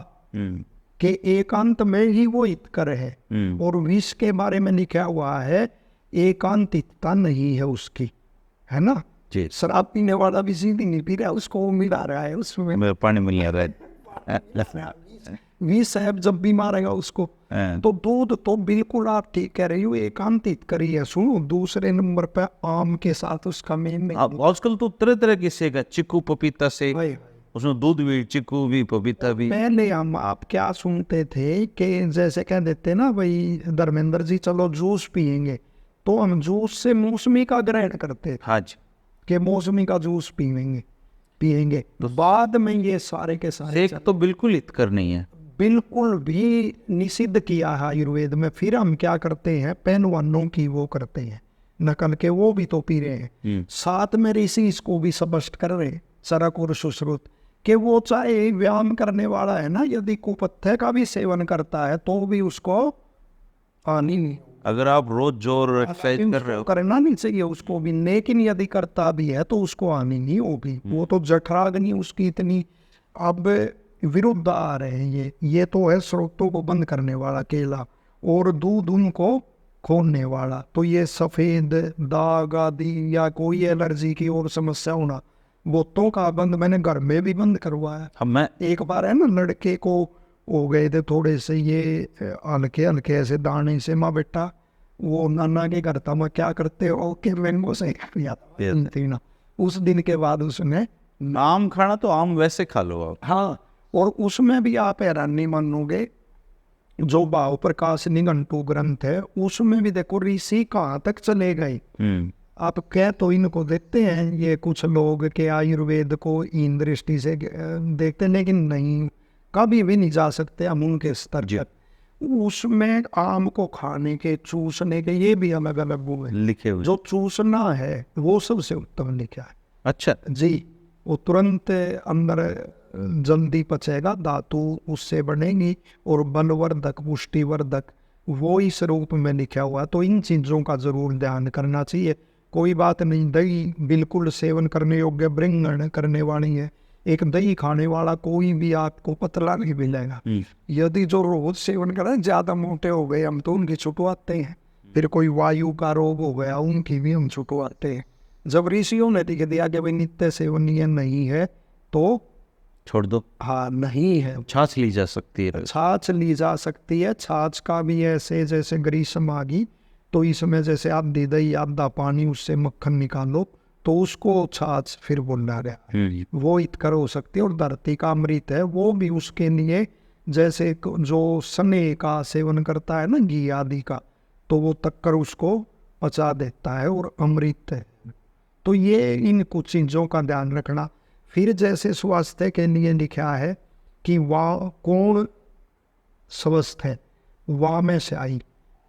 के एकांत में ही वो हितकर है। और विष के बारे में लिखा हुआ है एकांत हितता नहीं है उसकी, है ना। शराब पीने वाला भी सीधी नहीं पी रहा, उसको वो मिला रहा है उसमें पानी में आ रहा है। विष है, जब भी मारेगा उसको। तो दूध तो बिल्कुल आप ठीक कह रही हो, एकांतित करिए। सुनो, दूसरे नंबर पे आम के साथ उसका मेन आजकल तो तरह तरह के सेक है, चिक्कू पपीता से, उसमें दूध भी, चिक्कू भी, पपीता भी। पहले हम आप क्या सुनते थे कि जैसे कह देते ना भाई धर्मेंद्र जी चलो जूस पियेंगे, तो हम जूस से मौसमी का ग्रहण करते थे। हाँ जी, कि मौसमी का जूस पियेंगे। तो बाद में ये सारे के सारे सेक तो बिल्कुल हितकर नहीं है, बिल्कुल भी निषिद्ध किया है आयुर्वेद में। फिर हम क्या करते हैं, पहलवानों की वो करते हैं नकल के, वो भी तो पी रहे हैं। साथ में ऋषि इसको भी स्पष्ट कर रहे हैं, चरक और सुश्रुत, कि वो चाहे व्यायाम करने वाला है ना, यदि कुपथ्य का भी सेवन करता है तो भी उसको हानि नहीं। अगर आप रोज जोर एक्सरसाइज कर रहे हो, करना नहीं चाहिए उसको भी, लेकिन यदि करता भी है तो उसको हानि नहीं होगी। वो तो जठराग्नि उसकी इतनी अब विरुद्ध आ रहे हैं। ये तो है स्रोतों को बंद करने वाला केला, और दूध उनको खोलने वाला। तो ये सफेद दाग आदि या कोई एलर्जी की और समस्या होना, बोतों का बंद मैंने घर में भी बंद करवाया। मैं एक बार है ना, लड़के को हो गए थे थोड़े से ये हल्के हल्के ऐसे दाने से, माँ बेटा वो नाना के घर था, मैं क्या करते हो कि मैंगो से ना। उस दिन के बाद उसने आम खाना, तो आम वैसे खा लो आप। हाँ, और उसमें भी आप हैरान नहीं मानोगे, जो भाव प्रकाश निघंटू ग्रंथ है उसमें भी देखो ऋषि कहाँ तक चले गए। आप कह तो इनको देखते हैं ये कुछ लोग के आयुर्वेद को इन दृष्टि से देखते, लेकिन नहीं, कभी भी नहीं जा सकते हम उनके स्तर तक। उसमें आम को खाने के, चूसने के, ये भी अलग अलग वो है लिखे हुए। जो चूसना है वो सबसे उत्तम लिखा है। अच्छा जी, वो तुरंत अंदर जल्दी पचेगा, धातु उससे बनेगी, और बलवर्धक पुष्टिवर्धक वो इस रूप में लिखा हुआ। तो इन चीजों का जरूर ध्यान करना चाहिए। कोई बात नहीं, दही बिल्कुल सेवन करने योग्य ब्रिंगण करने वाली है। एक दही खाने वाला कोई भी आपको पतला नहीं मिलेगा। यदि जो रोज सेवन करें, ज्यादा मोटे हो गए हम तो उनकी छुटवाते हैं। फिर कोई वायु का रोग हो गया उनकी भी हम छुटवाते हैं। जब ऋषियों ने लिख दिया कि भाई नित्य सेवनीय नहीं है तो छोड़ दो। हाँ, नहीं है। छाछ ली जा सकती है, छाछ ली जा सकती है। छाछ का भी ऐसे जैसे ग्रीष्म आ गई तो इसमें जैसे आप दही आधा पानी उससे मक्खन निकालो तो उसको छाछ फिर बोला रहा, वो हितकर हो सकती है। और धरती का अमृत है वो भी उसके लिए, जैसे जो सने का सेवन करता है ना घी आदि का, तो वो तक्कर उसको पचा देता है और अमृत है। तो ये इन कुछ चीज़ों का ध्यान रखना। फिर जैसे स्वास्थ्य के लिए लिखा है कि वाह कौन स्वस्थ है, वाह में से आई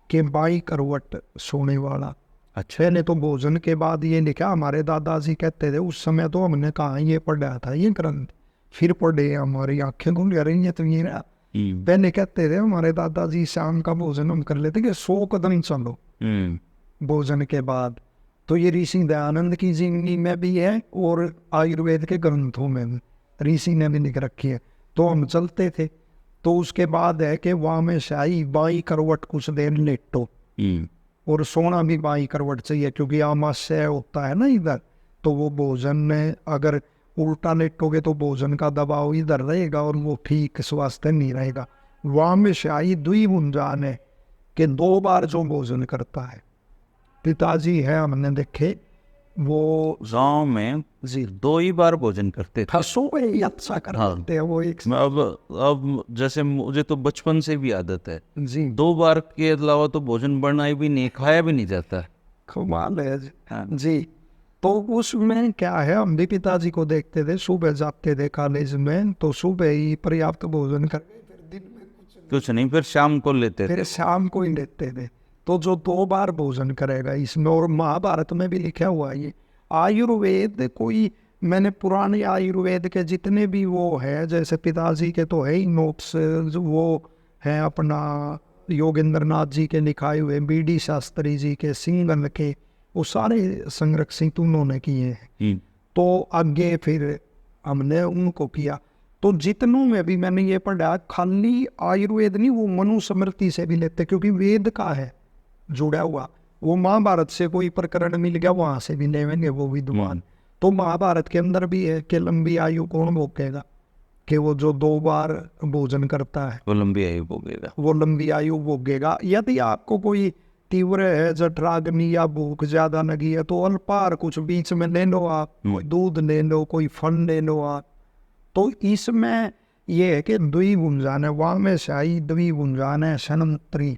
के बाई करवट सोने वाला। अच्छा, पहले तो भोजन के बाद ये लिखा, हमारे दादाजी कहते थे उस समय, तो हमने कहा ये पढ़ा था ये ग्रंथ, फिर पढ़े हमारी आंखें खुल रही हैं। तो ये पहले कहते थे हमारे दादाजी शाम का भोजन हम कर लेते कि 100 कदम चलो भोजन के बाद। तो ये ऋषि दयानंद की जिंदगी में भी है और आयुर्वेद के ग्रंथों में भी ऋषि ने भी लिख रखी है। तो हम चलते थे, तो उसके बाद है कि वहाँ में शाही बाई करवट कुछ देर लेटो, और सोना भी बाई करवट चाहिए क्योंकि आमाशय होता है ना इधर, तो वो भोजन में अगर उल्टा लेटोगे तो भोजन का दबाव इधर रहेगा और वो ठीक स्वास्थ्य नहीं रहेगा। वहाँ में शाही द्विगुंजान है कि 2 बार जो भोजन करता है। पिताजी है हमने देखे वो गांव में जी 2 ही बार भोजन करते थे। सुबह ही अच्छा कर लेते हैं वो एक अब जैसे मुझे तो बचपन से भी आदत है, जी 2 बार के अलावा तो भोजन बनाया भी नहीं, खाया भी नहीं जाता। कमाल है जी। तो उसमें क्या है, हम भी पिताजी को देखते थे, सुबह जाते थे कॉलेज में तो सुबह ही पर्याप्त भोजन करके फिर दिन में कुछ नहीं, फिर शाम को लेते थे। फिर शाम को ही लेते थे। तो जो 2 बार भोजन करेगा इसमें, और महाभारत में भी लिखा हुआ है ये। आयुर्वेद कोई, मैंने पुराने आयुर्वेद के जितने भी वो है, जैसे पिताजी के तो है ही नोट्स, वो है अपना योगेंद्र नाथ जी के लिखाए हुए, बीडी शास्त्री जी के, सिंगल के, वो सारे संरक्षित उन्होंने किए हैं। तो आगे फिर हमने उनको किया। तो जितनों में भी मैंने ये पढ़ा, खाली आयुर्वेद नहीं, वो मनुस्मृति से भी लेते, क्योंकि वेद का है जुड़ा हुआ। वो महाभारत से कोई प्रकरण मिल गया वहां से भी लेवेंगे वो विद्वान। तो महाभारत के अंदर भी है कि लंबी आयु कौन भोगेगा, कि वो जो 2 बार भोजन करता है वो लंबी आयु भोगेगा, वो लंबी आयु भोगेगा। यदि आपको कोई तीव्र है जठराग्नि या भूख ज्यादा लगी है तो अल्पाहार कुछ बीच में ले लो आप, कोई दूध ले लो, कोई फल ले लो आप। तो इसमें ये है कि द्विगुंजान है, वहाँ में शाही द्विगुंजान है शनंत्री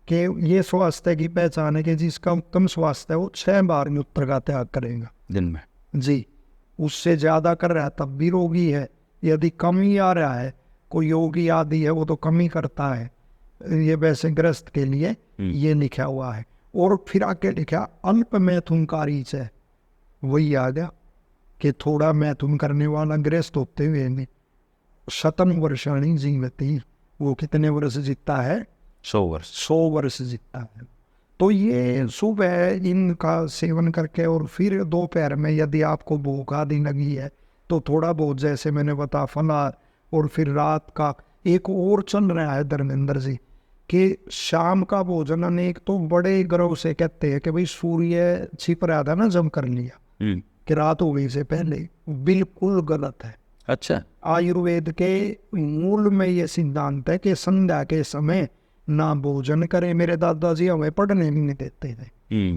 के, ये स्वास्थ्य की पहचान है कि जिसका उत्तम स्वास्थ्य है वो 6 बार मूत्र का त्याग करेगा दिन में जी। उससे ज्यादा कर रहा है तब भी रोगी है, यदि कम ही आ रहा है, कोई योगी आदि है वो तो कम ही करता है। ये वैसे ग्रस्त के लिए ये लिखा हुआ है। और फिर आके लिखा अल्प मैथुनकारी से, वही आ गया कि थोड़ा मैथुन करने वाला ग्रस्त होते हुए में शतम वर्षाणी जीवती, वो कितने वर्ष जीता है, 100 वर्ष 100 वर्ष जीता है। तो ये सुबह इनका सेवन करके, और फिर दोपहर में यदि आपको भूख आदि लगी है तो थोड़ा बहुत, जैसे मैंने बता, फलाहार। और फिर रात का एक और चल रहा है धर्मेंद्र जी, कि शाम का भोजन अनेक तो बड़े गर्व से कहते हैं कि भाई सूर्य छिप रहा था ना जब कर लिया, कि रात हो गई से पहले, बिल्कुल गलत है। अच्छा, आयुर्वेद के मूल में ये सिद्धांत है कि संध्या के समय ना भोजन करे। मेरे दादाजी हमें पढ़ने भी नहीं देते थे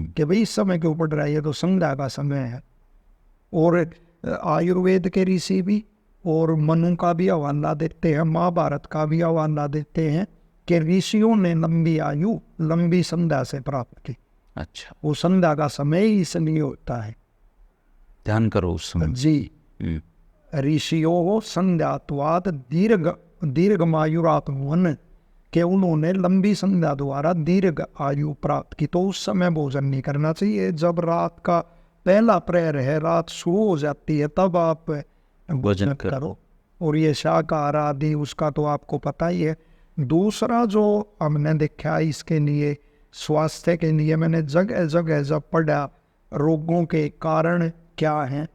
कि भाई इस समय क्यों पढ़ रहा है, ये तो संध्या का समय है। और आयुर्वेद के ऋषि भी और मनु का भी हवाला देते हैं, महाभारत का भी हवाला देते हैं कि ऋषियों ने लंबी आयु लंबी संध्या से प्राप्त की। अच्छा, वो संध्या का समय ही इसलिए होता है, ध्यान करो उस समय जी। ऋषियों संध्यात्वाद दीर्घमायुरात्मन, कि उन्होंने लंबी संध्या द्वारा दीर्घ आयु प्राप्त की। तो उस समय भोजन नहीं करना चाहिए, जब रात का पहला प्रहर है, रात शुरू हो जाती है, तब आप भोजन करो। और ये शाकाहार आदि उसका तो आपको पता ही है। दूसरा जो हमने देखा इसके लिए, स्वास्थ्य के लिए, मैंने जगह जगह जब पढ़ा रोगों के कारण क्या हैं,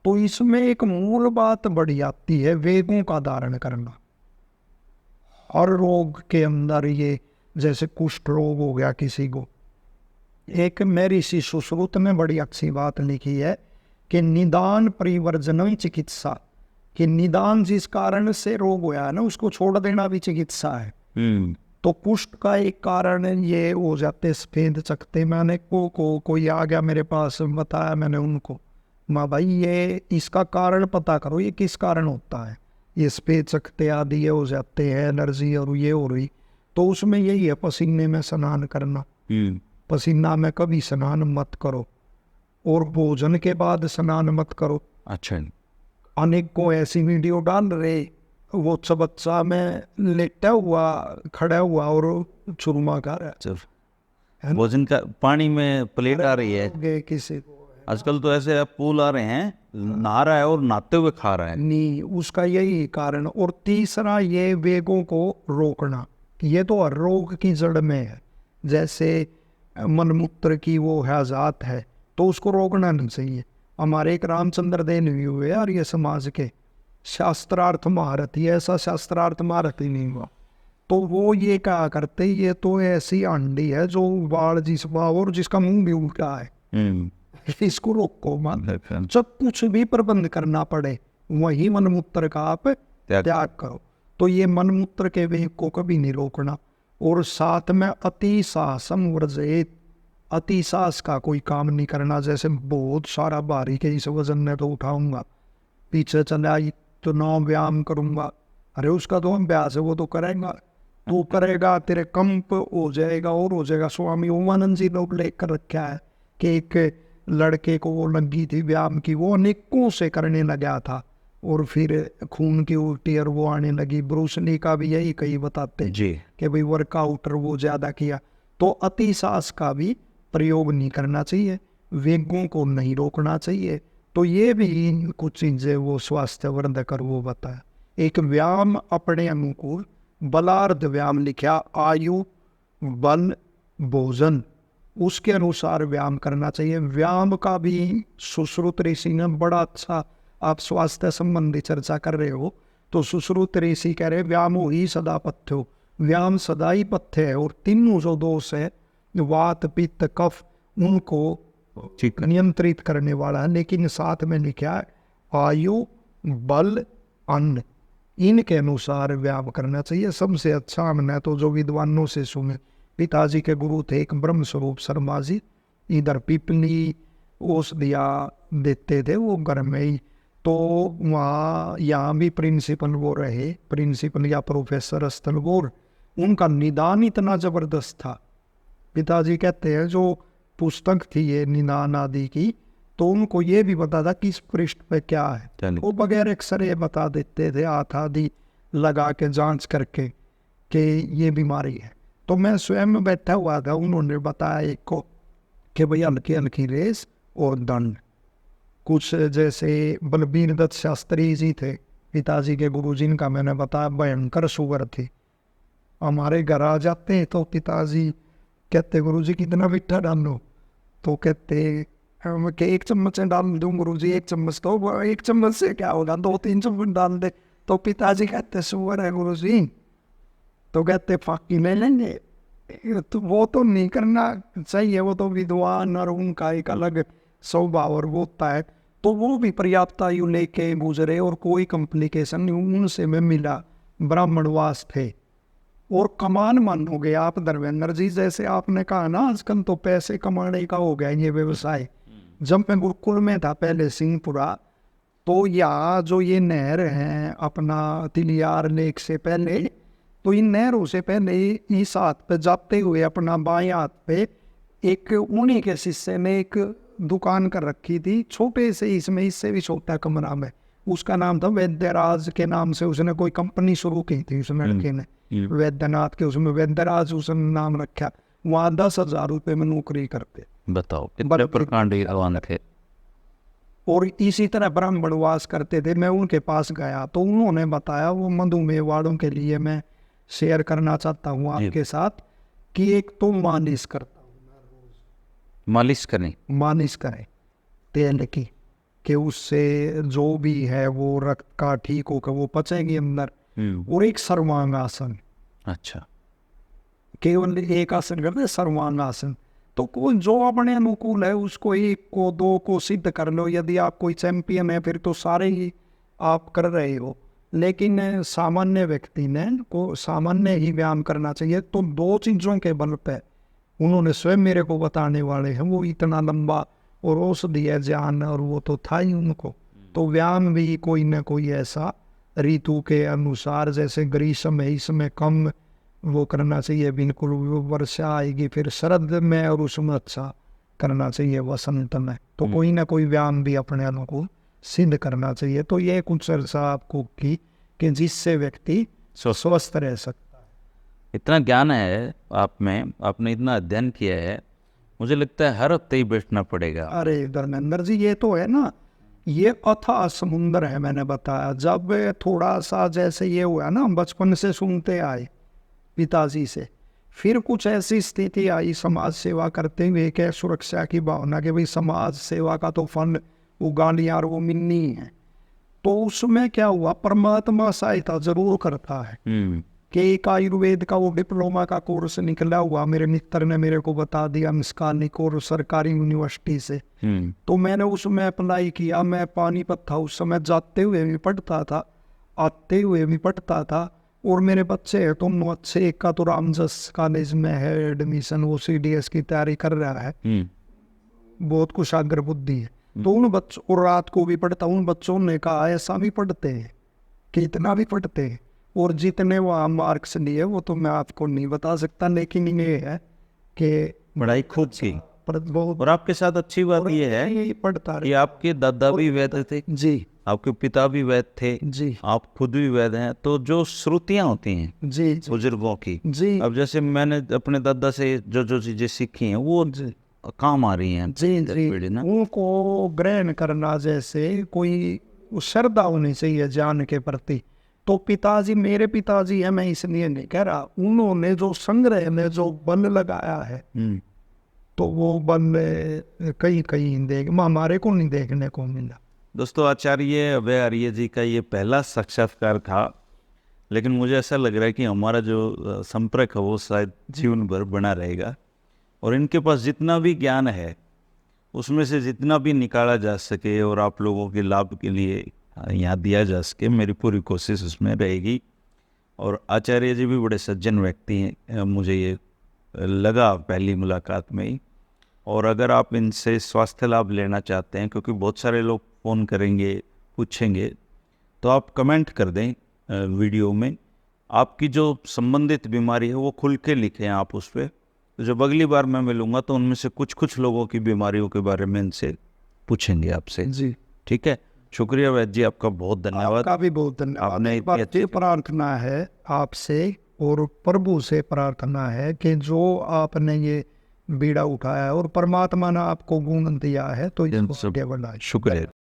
तो इसमें एक मूल बात बड़ी आती है, वेदों का धारण करना। हर रोग के अंदर ये, जैसे कुष्ठ रोग हो गया किसी को, एक मेरी सी सुश्रुत ने बड़ी अच्छी बात लिखी है कि निदान परिवर्जन चिकित्सा, कि निदान जिस कारण से रोग हुआ है ना उसको छोड़ देना भी चिकित्सा है। तो कुष्ठ का एक कारण ये हो जाते सफेद चकते। मैंने कोई आ गया मेरे पास, बताया मैंने उनको, माँ भाई ये इसका कारण पता करो, ये किस कारण होता है, ये सफेद चकते आदि ये हो जाते हैं, एलर्जी और ये हो रही। तो उसमें यही है, पसीने में स्नान करना, पसीना में कभी स्नान मत करो, और भोजन के बाद स्नान मत करो। अच्छा, अनेक को ऐसी वीडियो डाल रहे, वो बच्चा में लेटा हुआ खड़ा हुआ और चूरमा खा रहा है, भोजन का पानी में प्लेट आ रही है, गए किसी को आजकल तो ऐसे पुल आ रहे हैं, नहा रहा है और नहाते हुए खा रहा है। नहीं, उसका यही कारण। और तीसरा ये वेगों को रोकना, ये तो हर रोग की जड़ में है। जैसे मनमूत्र की वो हैजात है तो उसको रोकना नहीं चाहिए। हमारे एक रामचंद्र देव भी हुए आर्य समाज के, शास्त्रार्थ महारथी, ऐसा शास्त्रार्थ महारथी नहीं हुआ। तो वो ये कहा करते, ये तो ऐसी आंडी है जो बाढ़ जिस और जिसका मुंह भी उल्टा है, इसको रोको मत। जब कुछ भी प्रबंध करना पड़े वही मनमूत्र का आप त्याग करो। तो ये मनमूत्र के वेग को कभी नहीं रोकना। और साथ में अति साहसम वर्जित, अति साहस का कोई काम नहीं करना। जैसे बहुत सारा भारी के इस वजन में तो उठाऊंगा, पीछे चला तो ना व्यायाम करूंगा, अरे उसका तो अभ्यास है, वो तो करेगा, तू करेगा तेरे कंप हो जाएगा और हो जाएगा। स्वामी ओमानंद जी ने उल्लेख कर रखा है कि एक लड़के को वो लगी थी व्यायाम की, वो अनेकों से करने लगा था और फिर खून की उल्टी और वो आने लगी। ब्रूस ली का भी यही कई बताते जी कि भाई वर्कआउट वो ज़्यादा किया। तो अति साहस का भी प्रयोग नहीं करना चाहिए, वेगों को नहीं रोकना चाहिए। तो ये भी कुछ चीज़ें वो स्वास्थ्य वर्धक और वो बताया। एक व्यायाम अपने अनुकूल बलार्ध व्यायाम लिखा, आयु बल भोजन, उसके अनुसार व्यायाम करना चाहिए। व्यायाम का भी सुश्रुत ऋषि ने बड़ा अच्छा, आप स्वास्थ्य संबंधी चर्चा कर रहे हो तो सुश्रुत ऋषि कह रहे व्यायाम ही सदा पथ्यो, व्यायाम सदा ही पथ्य है। और तीनों जो दोष है वात पित्त कफ, उनको नियंत्रित करने वाला है। लेकिन साथ में लिखा है आयु बल अन्न, इनके अनुसार व्यायाम करना चाहिए। सबसे अच्छा हमने तो जो विद्वानों से सुने, पिताजी के गुरु थे एक ब्रह्म स्वरूप शर्मा जी, इधर पिपली औषधिया देते थे वो घर में ही। तो वहाँ यहाँ भी प्रिंसिपल वो रहे, प्रिंसिपल या प्रोफेसर स्थलगोर, उनका निदान इतना जबरदस्त था। पिताजी कहते हैं जो पुस्तक थी ये निदान आदि की, तो उनको ये भी बता था किस पृष्ठ पे क्या है, वो बगैर एक्सरे बता देते थे, हाथ आदि लगा के जांच करके कि ये बीमारी है। तो मैं स्वयं बैठा हुआ था, उन्होंने बताया एक को कि भाई हल्की हल्की रेस और दंड। कुछ जैसे बलबीर दत्त शास्त्री जी थे पिताजी के गुरु, जिनका मैंने बताया भयंकर शुगर थी। हमारे घर आ जाते तो पिताजी कहते गुरु जी कितना मीठा डालो, तो कहते कि 1 चम्मच डाल दूँ गुरु जी, 1 चम्मच। तो 1 चम्मच से क्या होगा, 2-3 चम्मच डाल दे। तो पिताजी कहते शुगर है गुरु जी, तो कहते फाकी ले लेंगे। तो वो तो नहीं करना चाहिए, वो तो विद्वान और उनका एक अलग स्वभाव और वो होता है। तो वो भी पर्याप्त आयु लेके गुजरे और कोई कॉम्प्लिकेशन नहीं उनसे में मिला। ब्राह्मणवास थे और कमान मन हो गया। आप धर्मेंद्र जी जैसे आपने कहा ना, आजकल तो पैसे कमाने का हो गया ये व्यवसाय। जब मैं गुरुकुल में था पहले सिंहपुरा, तो यहाँ जो ये नहर है अपना तिलियार लेक से पहले, तो इन नहरों से पहले इस हाथ पे जाते हुए अपना बाएं हाथ पे एक उन्हीं के शिष्य ने एक दुकान कर रखी थी, छोटे से, इसमें इससे भी छोटा कमरा में। उसका नाम था वैद्यराज के नाम से, उसने कोई कंपनी शुरू की थी उस लड़के ने, वैद्यनाथ के, उसमें वैद्यराज उसने नाम रखा। वहाँ 10,000 रुपये में नौकरी करते। बताओ कितने प्रकांड भगवान थे। और इसी तरह ब्राह्मणवास करते थे। मैं उनके पास गया तो उन्होंने बताया, वो मधुमेह वालों के लिए मैं शेयर करना चाहता हूँ आपके साथ, कि एक तो मालिश करता हूँ, मालिश करें, मालिश करें तेल की, कि उससे जो भी है वो रक्त का ठीक होकर वो पचेगी अंदर। और एक सर्वांगासन, अच्छा, केवल एक आसन करते सर्वांगासन। तो कोई जो अपने अनुकूल है उसको 1 को 2 को सिद्ध कर लो। यदि आप कोई चैंपियन है फिर तो सारे ही आप कर रहे हो, लेकिन सामान्य व्यक्ति ने को सामान्य ही व्यायाम करना चाहिए। तो 2 चीज़ों के बल पे उन्होंने स्वयं मेरे को बताने वाले हैं, वो इतना लंबा और औषधि है ज्ञान, और वो तो था ही उनको। तो व्यायाम भी कोई ना कोई ऐसा ऋतु के अनुसार, जैसे ग्रीष्म है इसमें कम वो करना चाहिए, बिल्कुल वर्षा आएगी फिर शरद में और उसमें अच्छा करना चाहिए वसंत में। तो कोई ना कोई व्यायाम भी अपने अनुकूल सिद्ध करना चाहिए। तो ये कुछ चर्चा आपको की कि जिससे व्यक्ति स्वस्थ रह सकता है। इतना ज्ञान है आप में, आपने इतना अध्ययन किया है, मुझे लगता है हर हफ्ते ही बैठना पड़ेगा। अरे धर्मेंद्र जी, ये तो है ना, ये अथाह समुंदर है। मैंने बताया जब थोड़ा सा जैसे ये हुआ ना, बचपन से सुनते आए पिताजी से, फिर कुछ ऐसी स्थिति आई समाज सेवा करते हुए कि सुरक्षा की भावना के भाई समाज सेवा का तो फल उगानी और वो मिलनी है, तो उसमें क्या हुआ, परमात्मा सहायता जरूर करता है कि एक आयुर्वेद का वो डिप्लोमा का कोर्स निकला हुआ, मेरे मित्र ने मेरे को बता दिया, निष्कानिक और सरकारी यूनिवर्सिटी से, तो मैंने उसमें अप्लाई किया। मैं पानीपत था उस समय, जाते हुए भी पढ़ता था, आते हुए भी पढ़ता था, और मेरे बच्चे हैं दोनों अच्छे, एक का तो रामजस कॉलेज में है एडमिशन, वो CDS की तैयारी कर रहा है, बहुत कुशाग्र बुद्धि है। तो उन बच्चों, और रात को भी पढ़ता, उन बच्चों ने कहा ऐसा भी पढ़ते हैं कि इतना भी पढ़ते हैं, और जितने वहाँ मार्क्स लिए वो तो मैं आपको नहीं बता सकता, लेकिन ये है कि पढ़ाई खूब की। बहुत। और आपके साथ अच्छी बात ये है यही पढ़ता कि आपके दादा भी वैद्य थे, जी आपके पिता भी वैद्य थे, जी आप खुद भी वैद्य हैं, तो जो श्रुतियाँ होती हैं जी जी बुजुर्गों की, जी अब जैसे मैंने अपने दादा से जो जो चीजें सीखी हैं वो काम आ रही हैं जी जी, पीढ़ी ना। उनको ग्रहण करना, जैसे कोई श्रद्धा होनी चाहिए ज्ञान के प्रति। तो पिताजी, मेरे पिताजी है, मैं इसलिए नहीं कह रहा, उन्होंने जो संग्रह में जो बल लगाया है, तो वो बल कहीं कहीं हमारे को नहीं देखने को मिला। दोस्तों, आचार्य अभय आर्य जी का ये पहला साक्षात्कार था, लेकिन मुझे ऐसा लग रहा है कि हमारा जो संपर्क है वो शायद जीवन भर बना रहेगा, और इनके पास जितना भी ज्ञान है उसमें से जितना भी निकाला जा सके और आप लोगों के लाभ के लिए यहाँ दिया जा सके, मेरी पूरी कोशिश उसमें रहेगी। और आचार्य जी भी बड़े सज्जन व्यक्ति हैं, मुझे ये लगा पहली मुलाकात में ही। और अगर आप इनसे स्वास्थ्य लाभ लेना चाहते हैं, क्योंकि बहुत सारे लोग फ़ोन करेंगे, पूछेंगे, तो आप कमेंट कर दें वीडियो में, आपकी जो संबंधित बीमारी है वो खुल के लिखें आप उस पर। तो जब अगली बार मैं मिलूंगा तो उनमें से कुछ लोगों की बीमारियों के बारे में इनसे पूछेंगे आपसे। जी, ठीक है, शुक्रिया वैद्य जी, आपका बहुत धन्यवाद। आपका भी बहुत धन्यवाद। आपने एक इतनी बार अच्छी- ये प्रार्थना है आपसे और प्रभु से प्रार्थना है कि जो आपने ये बीड़ा उठाया है और परमात्मा ने आपको गुण दिया है, तो इसको आगे बढ़ाएं। शुक्रिया।